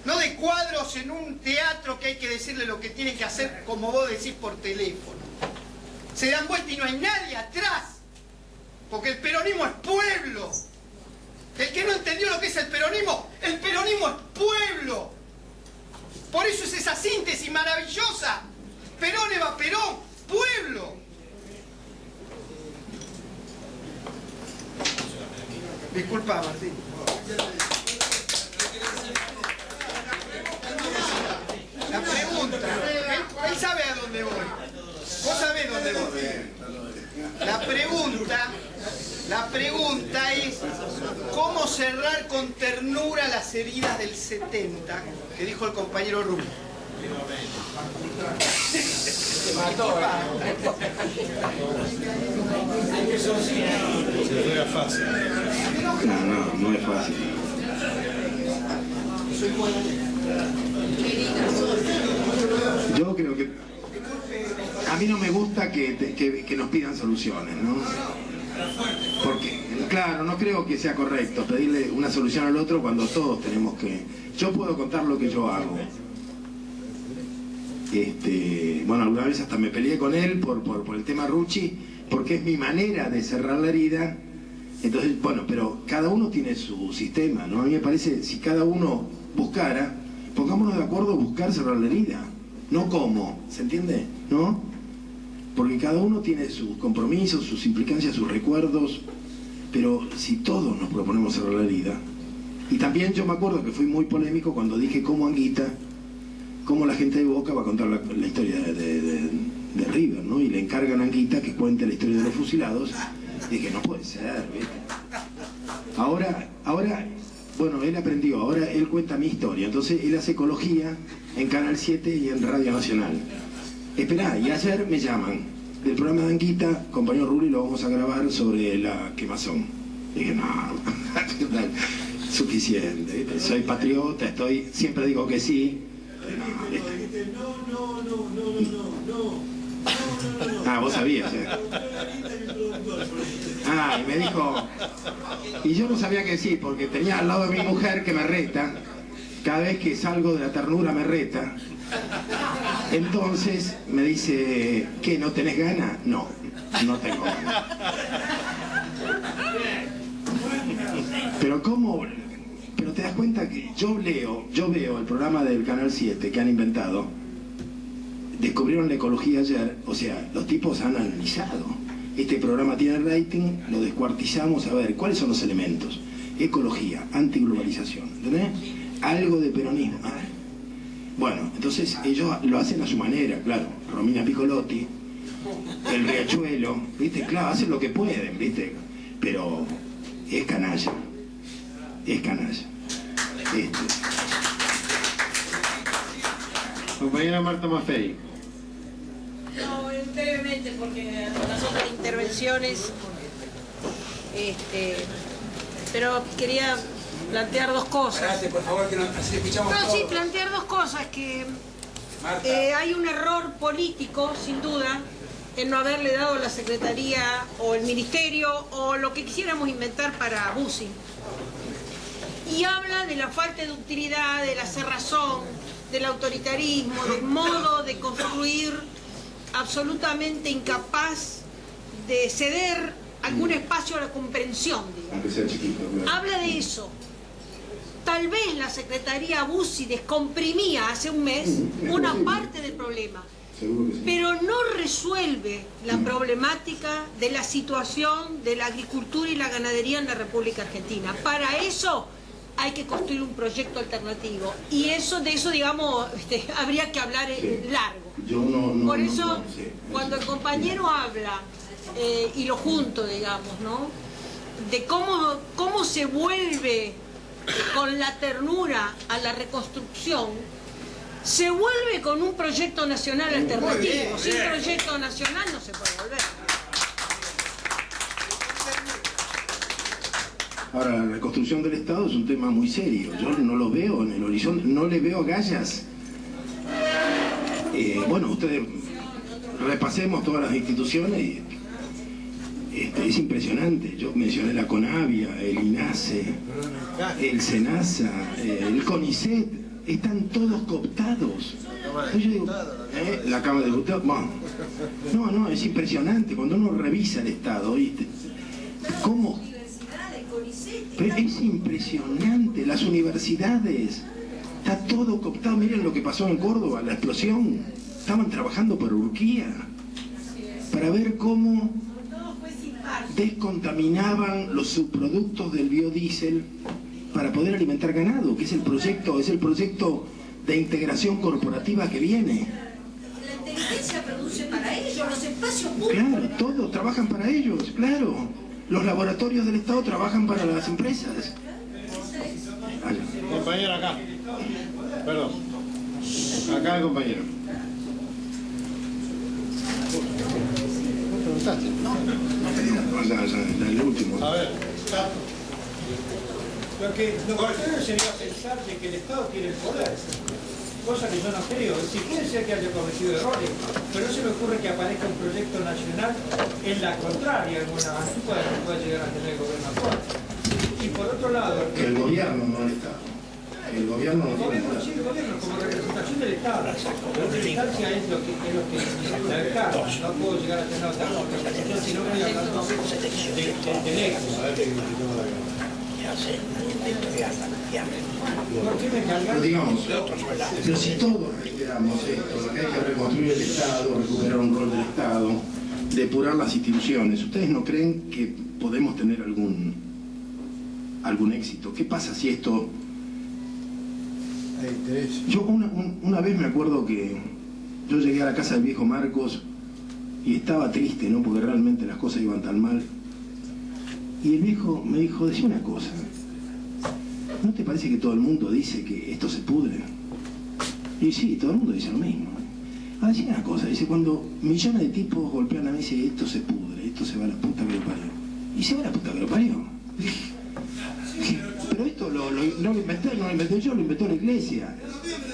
No de cuadros en un teatro que hay que decirle lo que tiene que hacer, como vos decís, por teléfono. Se dan vuelta y no hay nadie atrás. Porque el peronismo es pueblo. El que no entendió lo que es el peronismo es pueblo. Por eso es esa síntesis maravillosa. Perón, Eva Perón, pueblo. Disculpa, Martín. La pregunta, él sabe a dónde voy. Vos sabés dónde voy. La pregunta es cómo cerrar con ternura las heridas del 70, que dijo el compañero Rubio. No es fácil. Yo creo que a mí no me gusta que nos pidan soluciones, ¿no? Porque, claro, no creo que sea correcto pedirle una solución al otro cuando todos tenemos que... Yo puedo contar lo que yo hago. Bueno, alguna vez hasta me peleé con él por el tema Rucci, porque es mi manera de cerrar la herida. Entonces, bueno, pero cada uno tiene su sistema, ¿no? A mí me parece, si cada uno buscara, pongámonos de acuerdo, buscar cerrar la herida, no cómo, ¿se entiende? ¿No? Porque cada uno tiene sus compromisos, sus implicancias, sus recuerdos, pero si todos nos proponemos cerrar la herida, y también yo me acuerdo que fui muy polémico cuando dije cómo Anguita, cómo la gente de Boca va a contar la historia de River, ¿no? Y le encargan a Anguita que cuente la historia de los fusilados. Y dije, no puede ser, ¿viste? Ahora, bueno, él aprendió, ahora él cuenta mi historia. Entonces él hace ecología en Canal 7 y en Radio Nacional. Esperá, y ayer me llaman del programa de Anguita, compañero Rulli, lo vamos a grabar sobre la quemazón. Dije, no, suficiente, ¿viste? Soy patriota, siempre digo que sí. Ah, vos sabías, ¿eh? Ah, y me dijo... Y yo no sabía que sí, porque tenía al lado de mi mujer que me reta. Cada vez que salgo de la ternura me reta. Entonces me dice, ¿qué, no tenés ganas? No, no tengo ganas. Pero ¿cómo...? Pero te das cuenta que yo veo el programa del Canal 7 que han inventado, descubrieron la ecología ayer, o sea, los tipos han analizado. Este programa tiene rating, lo descuartizamos, a ver, ¿cuáles son los elementos? Ecología, antiglobalización, ¿entendés? Algo de peronismo. Bueno, entonces ellos lo hacen a su manera, claro. Romina Piccolotti, el Riachuelo, ¿viste? Claro, hacen lo que pueden, ¿viste? Pero es canalla. Es canalla. Compañera Marta Maffei. No, brevemente, porque las otras intervenciones, pero quería plantear dos cosas. Espérate, por favor, que así escuchamos No, todo. sí, plantear dos cosas, que hay un error político, sin duda, en no haberle dado la Secretaría o el Ministerio o lo que quisiéramos inventar para Bussi. Y habla de la falta de utilidad, de la cerrazón, del autoritarismo, del modo de construir absolutamente incapaz de ceder algún espacio a la comprensión, digamos. Aunque sea chiquito, claro. Habla de eso. Tal vez la Secretaría Bussi descomprimía hace un mes una parte del problema, Seguro que sí. pero no resuelve la problemática de la situación de la agricultura y la ganadería en la República Argentina. Para eso hay que construir un proyecto alternativo, y de eso, digamos, habría que hablar largo. Yo no, Por eso, no sé. cuando el compañero habla, y lo junto, digamos, ¿no?, de cómo se vuelve con la ternura a la reconstrucción, se vuelve con un proyecto nacional alternativo. Sin proyecto nacional no se puede volver. Ahora, la reconstrucción del Estado es un tema muy serio. Yo no lo veo en el horizonte, no le veo agallas. Bueno, ustedes repasemos todas las instituciones y es impresionante. Yo mencioné la CONAVIA, el INASE, el SENASA, el CONICET, están todos cooptados. Entonces yo digo, la Cámara de Diputados, bueno, no, es impresionante cuando uno revisa el Estado, ¿viste? ¿Cómo? Pero es impresionante, las universidades, está todo cooptado. Miren lo que pasó en Córdoba, la explosión. Estaban trabajando por Urquía para ver cómo descontaminaban los subproductos del biodiesel para poder alimentar ganado, que es el proyecto de integración corporativa que viene. La inteligencia produce para ellos, los espacios públicos. Claro, todos trabajan para ellos, claro. Los laboratorios del Estado trabajan para las empresas. Compañero acá. Perdón. Acá el compañero. ¿No preguntaste? No, el último. A ver. Lo contrario sería pensar de que el Estado tiene el poder, cosa que yo no creo. Si puede ser que haya cometido errores, pero no se me ocurre que aparezca un proyecto nacional en la contraria, en una puede llegar a tener el gobierno actual. Y por otro lado... El gobierno, no el Estado. El gobierno no tiene poder. Sí, el gobierno como representación del Estado. La instancia es lo que la encarga. No puedo llegar a tener otra representación si no voy hablando del eco. Pero digamos, pero si todos reiteramos esto, que hay que reconstruir el Estado, recuperar un rol del Estado, depurar las instituciones, ¿ustedes no creen que podemos tener algún éxito? ¿Qué pasa si esto... Yo una vez me acuerdo que yo llegué a la casa del viejo Marcos y estaba triste, ¿no? Porque realmente las cosas iban tan mal. Y el viejo me dijo, decía una cosa, ¿no te parece que todo el mundo dice que esto se pudre? Y sí, todo el mundo dice lo mismo. Ahora decía una cosa, dice, cuando millones de tipos golpean a mí y dicen, esto se pudre, esto se va a la puta que lo parió. Y se va a la puta que lo parió. Pero esto no lo inventé yo, lo inventó la iglesia.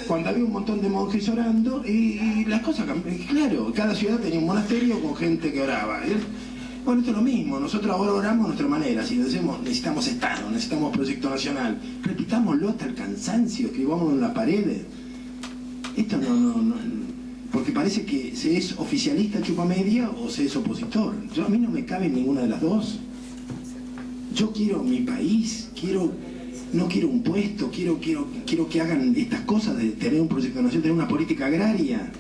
Cuando había un montón de monjes orando y las cosas cambiaron. Claro, cada ciudad tenía un monasterio con gente que oraba. Bueno, esto es lo mismo, nosotros ahora oramos a nuestra manera, si decimos necesitamos Estado, necesitamos proyecto nacional, repitámoslo hasta el cansancio, escribámoslo en la pared. Esto no, porque parece que se es oficialista chupa media o se es opositor. A mí no me cabe ninguna de las dos. Yo quiero mi país, no quiero un puesto, quiero que hagan estas cosas de tener un proyecto nacional, tener una política agraria.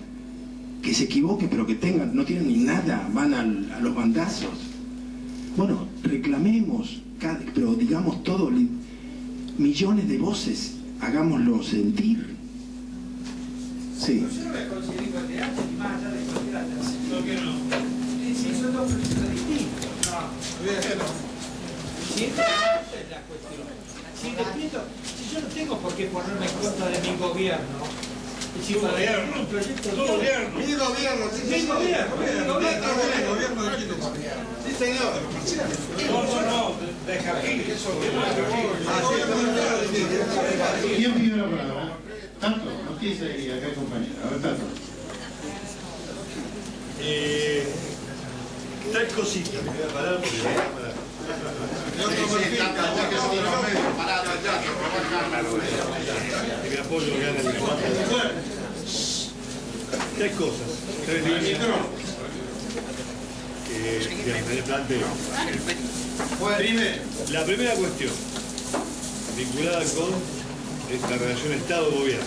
Que se equivoque, pero que no tienen ni nada, van a los bandazos. Bueno, reclamemos, pero digamos todo, millones de voces, hagámoslo sentir. Sí. Yo no voy a conseguir igual de antes, ni más allá de cualquier alternativa. ¿Por qué no? Si son dos proyectos distintos. Si esta es la cuestión. Si yo no tengo por qué ponerme en contra de mi gobierno, si un gobierno, un proyecto de gobierno. Mi gobierno, sí, mi gobierno. Sí, señor. No, deja aquí. ¿Quién pidió la palabra? Tanto, no quise ir acá, compañero. A ver, Tanto. Tres cositas. Me voy a parar porque voy a parar. Me apoyo que haga el tres cosas, tres líneas que me planteo. La primera cuestión, vinculada con esta relación Estado-Gobierno.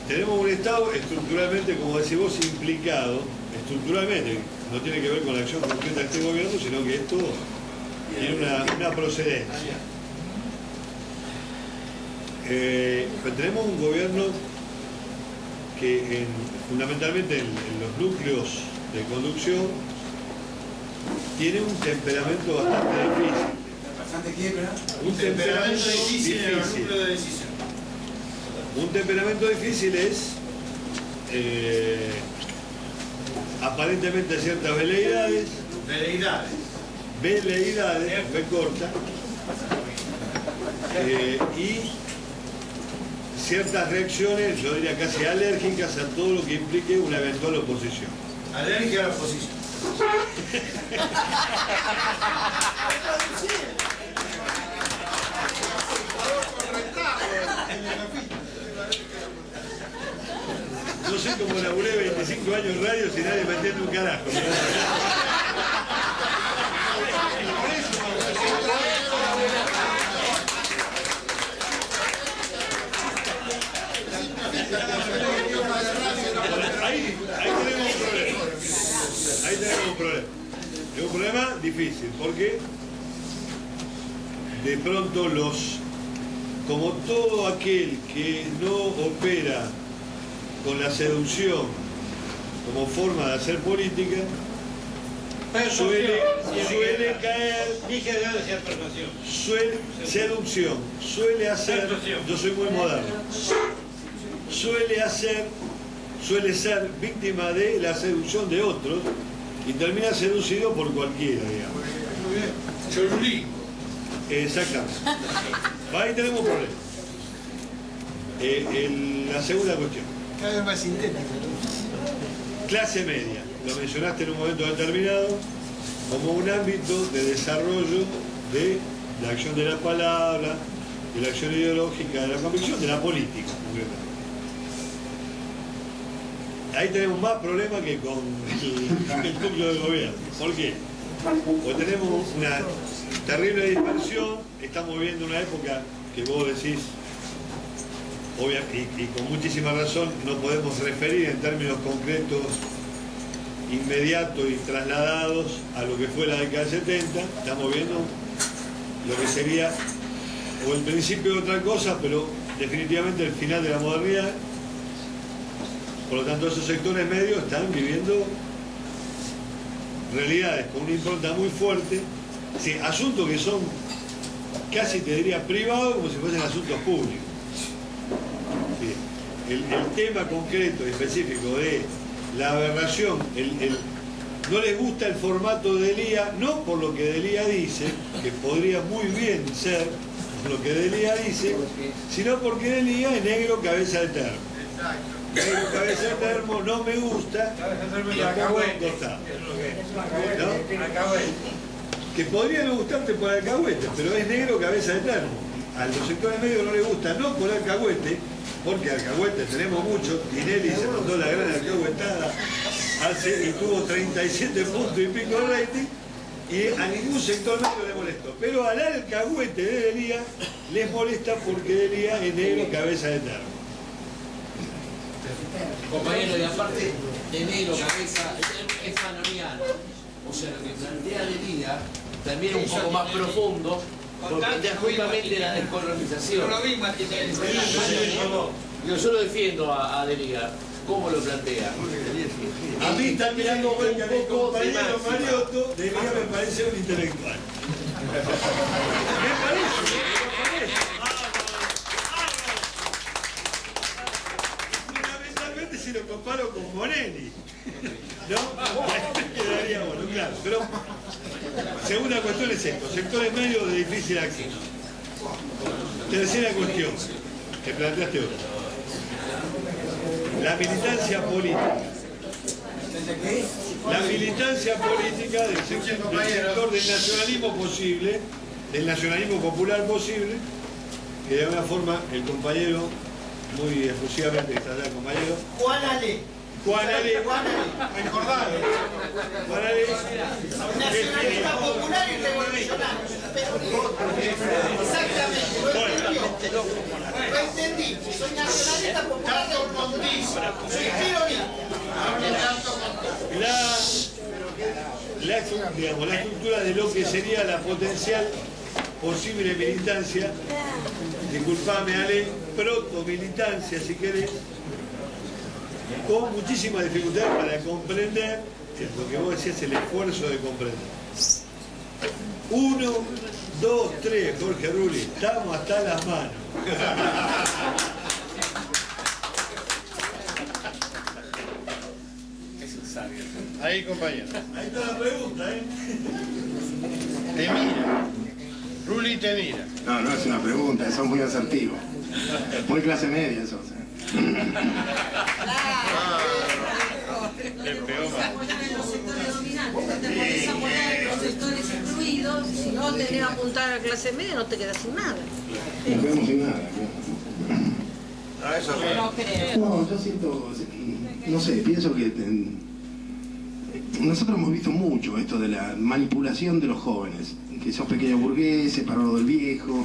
Tenemos un Estado estructuralmente, como decís vos, implicado, estructuralmente, no tiene que ver con la acción concreta de este gobierno, sino que esto tiene una procedencia. Pero tenemos un gobierno que fundamentalmente en los núcleos de conducción tiene un temperamento bastante difícil. Un temperamento difícil en el núcleo de decisión. Un temperamento difícil es aparentemente ciertas veleidades, me corta, y ciertas reacciones, yo diría casi alérgicas a todo lo que implique una eventual oposición. Alérgica a la oposición. No sé cómo laburé 25 años en radio si nadie me entiende un carajo. Ahí tenemos un problema. Ahí difícil, porque de pronto como todo aquel que no opera con la seducción como forma de hacer política, suele caer, seducción, suele hacer, yo soy muy moderno, suele ser víctima de la seducción de otros y termina seducido por cualquiera, digamos. Exactamente. Ahí tenemos un problema. La segunda cuestión. Cada vez más sintético. Clase media. Lo mencionaste en un momento determinado como un ámbito de desarrollo de la acción de la palabra, de la acción ideológica, de la convicción, de la política. Ahí tenemos más problemas que con el núcleo del gobierno. ¿Por qué? Porque tenemos una terrible dispersión, estamos viviendo una época que vos decís, y con muchísima razón, no podemos referir en términos concretos, inmediatos y trasladados a lo que fue la década del 70, estamos viendo lo que sería o el principio de otra cosa, pero definitivamente el final de la modernidad. Por lo tanto, esos sectores medios están viviendo realidades con una impronta muy fuerte, sí, asuntos que son casi, te diría, privados, como si fuesen asuntos públicos. Sí. El tema concreto y específico de la aberración, no les gusta el formato de Delía, no por lo que Delía dice, que podría muy bien ser lo que Delía dice, sino porque Delía es negro cabeza de termo. Negro cabeza de termo no me gusta, y la pongo a un costado. ¿No? Que podría no gustarte por alcahuete, pero es negro cabeza de termo. A los sectores medios no les gusta, no por alcahuete, porque alcahuete tenemos mucho. Tinelli se mandó la gran alcahuetada y tuvo 37 puntos y pico de rating, y a ningún sector medio le molestó. Pero al alcahuete de Delía les molesta porque Delía es negro cabeza de termo. Compañero, y aparte de negro cabeza, es fanoniano. O sea, lo que plantea Delía también es un poco más profundo, porque plantea justamente la descolonización. Yo lo defiendo a Delía. ¿Cómo lo plantea? A mí está mirando vuelta mi compañero Mariotto, Delía me parece un intelectual. Me parece. Fundamentalmente si lo comparo con Bonelli, ¿no? Quedaría bueno, claro. Pero segunda cuestión es esto, sectores medios de difícil acceso. Tercera cuestión, que planteaste hoy. La militancia política. La militancia política del sector del nacionalismo posible, del nacionalismo popular posible, que de alguna forma el compañero, muy efusivamente que está allá, compañero. Juan Ale. Recordalo. Juan Ale. Nacionalista popular y revolucionario. Exactamente. Lo entendí. Soy nacionalista popular y revolucionario. Soy peronista. La estructura de lo que sería la potencial posible militancia, disculpame Ale, proto-militancia si querés, con muchísimas dificultades para comprender lo que vos decías, el esfuerzo de comprender. 1, 2, 3, Jorge Rulli, estamos hasta las manos. Ahí, compañero. Ahí está la pregunta, ¿eh? Te mira. Rulli te mira. No, no es una pregunta, son muy asertivos. Muy clase media eso. El peor. Apoyar en los sectores dominantes, no te podés apoyar en los sectores excluidos, si no tenés que apuntar a la clase media no te quedas sin nada. Nos quedamos sin nada. No creo. No, yo siento, no sé, pienso que nosotros hemos visto mucho esto de la manipulación de los jóvenes, que sos pequeños burgueses, parado del viejo,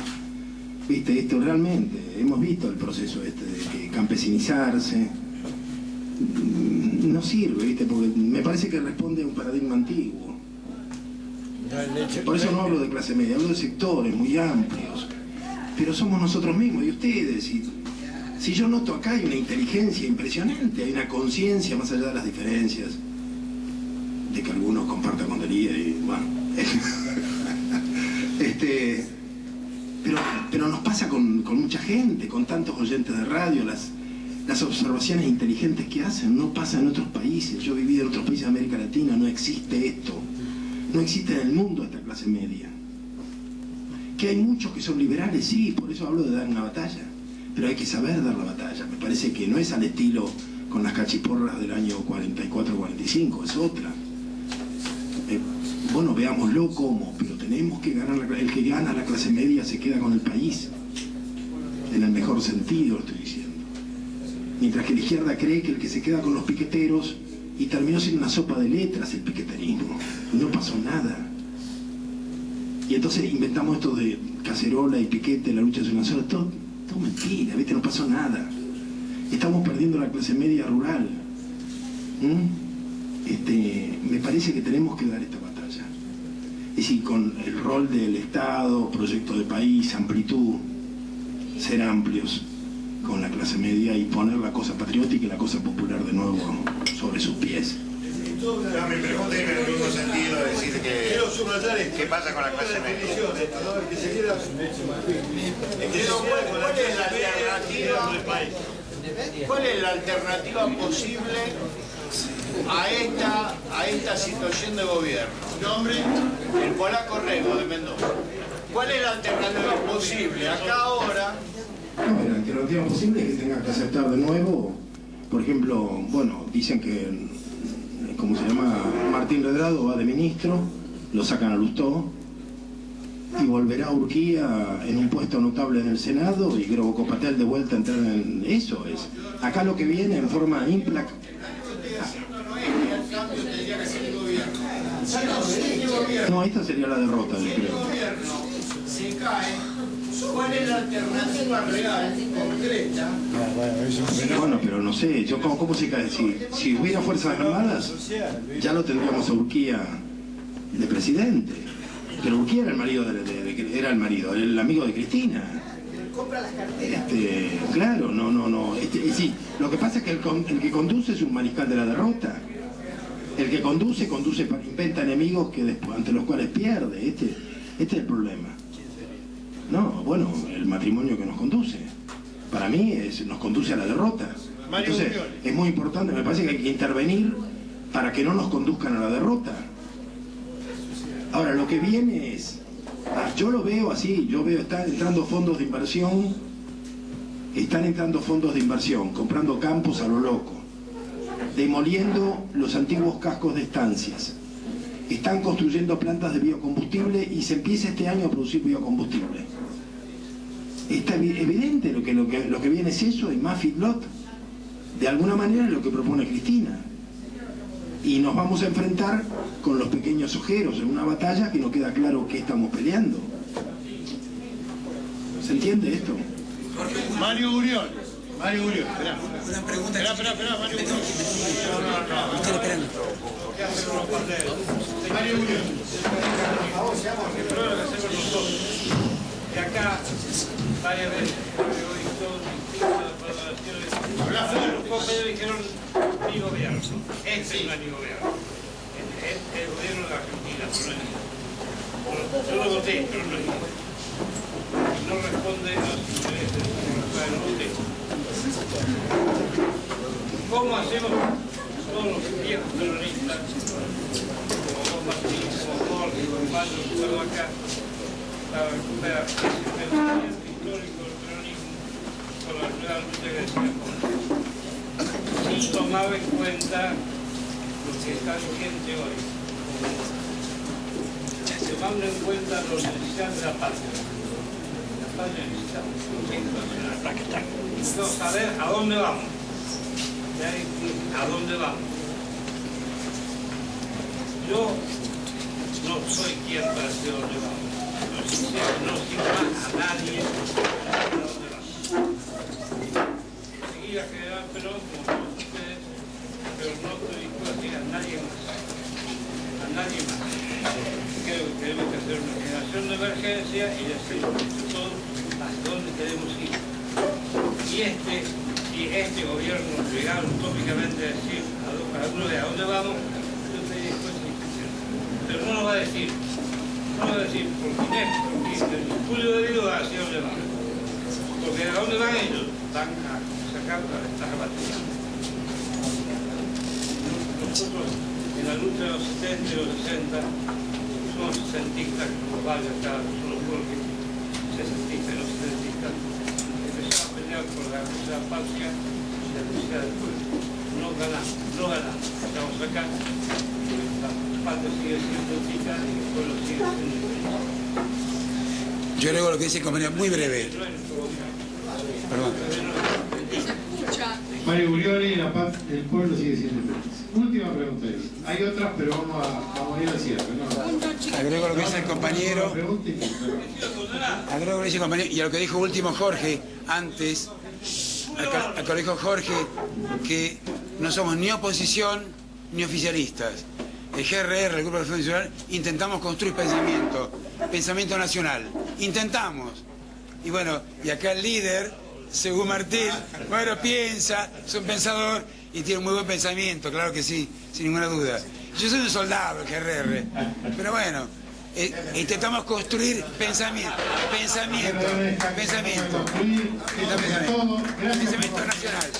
viste, esto realmente, hemos visto el proceso este de que campesinizarse, no sirve, viste, porque me parece que responde a un paradigma antiguo. Por eso no hablo de clase media, hablo de sectores muy amplios. Pero somos nosotros mismos y ustedes. Y si yo noto acá hay una inteligencia impresionante, hay una conciencia más allá de las diferencias, de que algunos compartan con Delía y bueno. Pero nos pasa con mucha gente, con tantos oyentes de radio, las observaciones inteligentes que hacen, no pasa en otros países. Yo viví en otros países de América Latina, no existe esto. No existe en el mundo esta clase media. Que hay muchos que son liberales, sí, por eso hablo de dar una batalla. Pero hay que saber dar la batalla. Me parece que no es al estilo con las cachiporras del año 44-45, es otra. Bueno, veámoslo cómo, pero tenemos que ganar. El que gana la clase media se queda con el país. En el mejor sentido, estoy diciendo. Mientras que la izquierda cree que el que se queda con los piqueteros, y terminó siendo una sopa de letras el piqueterismo. No pasó nada. Y entonces inventamos esto de cacerola y piquete, la lucha es una sola. Todo mentira, ¿viste? No pasó nada. Estamos perdiendo la clase media rural. Me parece que tenemos que dar esta batalla. Es decir, con el rol del Estado, proyecto de país, amplitud, ser amplios con la clase media y poner la cosa patriótica y la cosa popular de nuevo sobre sus pies. No, mi pregunta es en el mismo sentido, de decir que ¿qué pasa con la clase media? ¿Cuál es la alternativa posible a esta situación de gobierno? ¿Nombre? El polaco Rego de Mendoza. ¿Cuál es la alternativa posible acá ahora? No, la alternativa posible es que tengan que aceptar de nuevo, por ejemplo, bueno, dicen que, ¿cómo se llama? Martín Redrado va de ministro, lo sacan a Lustó, y volverá a Urquía en un puesto notable en el Senado, y Grobo Copatel de vuelta a entrar en... Eso es. Acá lo que viene en forma implacable... No, esta sería la derrota, yo creo. Se cae. ¿Cuál es la alternativa real, concreta? Bueno, pero no sé, ¿cómo se cae? Si hubiera Fuerzas Armadas, ya lo tendríamos a Urquía de presidente. Pero Urquía era el marido era el amigo de Cristina. Compra las carteras. Claro, no. Sí, lo que pasa es que el que conduce es un mariscal de la derrota. El que conduce para inventa enemigos que después, ante los cuales pierde. Este es el problema. No, bueno, el matrimonio que nos conduce. Para mí nos conduce a la derrota. Entonces, es muy importante, me parece que hay que intervenir para que no nos conduzcan a la derrota. Ahora, lo que viene es... yo lo veo así, están entrando fondos de inversión, comprando campos a lo loco, demoliendo los antiguos cascos de estancias, están construyendo plantas de biocombustible y se empieza este año a producir biocombustible. Está evidente lo que viene es eso y más feedlot. De alguna manera es lo que propone Cristina. Y nos vamos a enfrentar con los pequeños ojeros en una batalla que no queda claro qué estamos peleando. ¿Se entiende esto? Mario Uriol, espera. Una pregunta. Espera, Mario Uriol. Estoy esperando. Mario Uriol. Y acá, varias veces, yo he visto distintas valoraciones. Los compañeros dijeron mi gobierno. Este no es mi gobierno. Es el gobierno de Argentina, pero no es mío. Yo lo voté, pero no es mío. No responde a los intereses de los voté. ¿Cómo hacemos todos los viejos peronistas, como vos, Martín, como Jorge, como Pablo, como acá, para recuperar el pensamiento histórico del peronismo con la nueva lucha que decíamos, y tomaba en cuenta lo que está vigente hoy? Tomando en cuenta los necesidades de la patria. La patria necesitamos entonces, saber a dónde vamos. ¿A dónde vamos? Yo no soy quien para decir dónde vamos. No sigo más a nadie a dónde vamos. Seguir a General Perón como todos ustedes, pero no estoy dispuesto a seguir a nadie más. A nadie más. Creo que situación de emergencia y decimos todos hasta dónde queremos ir. Y este gobierno llegar utópicamente a decir cada uno de a dónde vamos, yo estoy dispuesto a discutir. Pero no nos va a decir, porque Néstor y Julio de Vido hacia dónde van. Porque a dónde van ellos, van a sacar las ventajas materiales. Nosotros en la lucha de los 70 y los 60 somos sesentistas, como vaya acá, somos porque sesentistas y los sesentistas empezamos a pelear por la sociedad patria y la sociedad del pueblo. No ganamos. Estamos acá, la patria sigue siendo chica y el pueblo sigue siendo infeliz. Yo agrego lo que dice el compañero, muy breve. Perdón. Mario Urioli, la paz del pueblo sigue siendo feliz. Última pregunta. Hay otras, pero vamos a ir al cierre, ¿no? Agrego lo que dice el compañero. Agrego lo que dice el compañero y a lo que dijo último Jorge, antes, a que dijo Jorge, que no somos ni oposición ni oficialistas. El GRR, el Grupo de Reforma Nacional, intentamos construir pensamiento nacional. Intentamos. Y bueno, y acá el líder, según Martín, bueno, piensa, es un pensador y tiene un muy buen pensamiento, claro que sí, sin ninguna duda. Yo soy un soldado, el GRR, pero bueno, intentamos construir pensamiento nacional.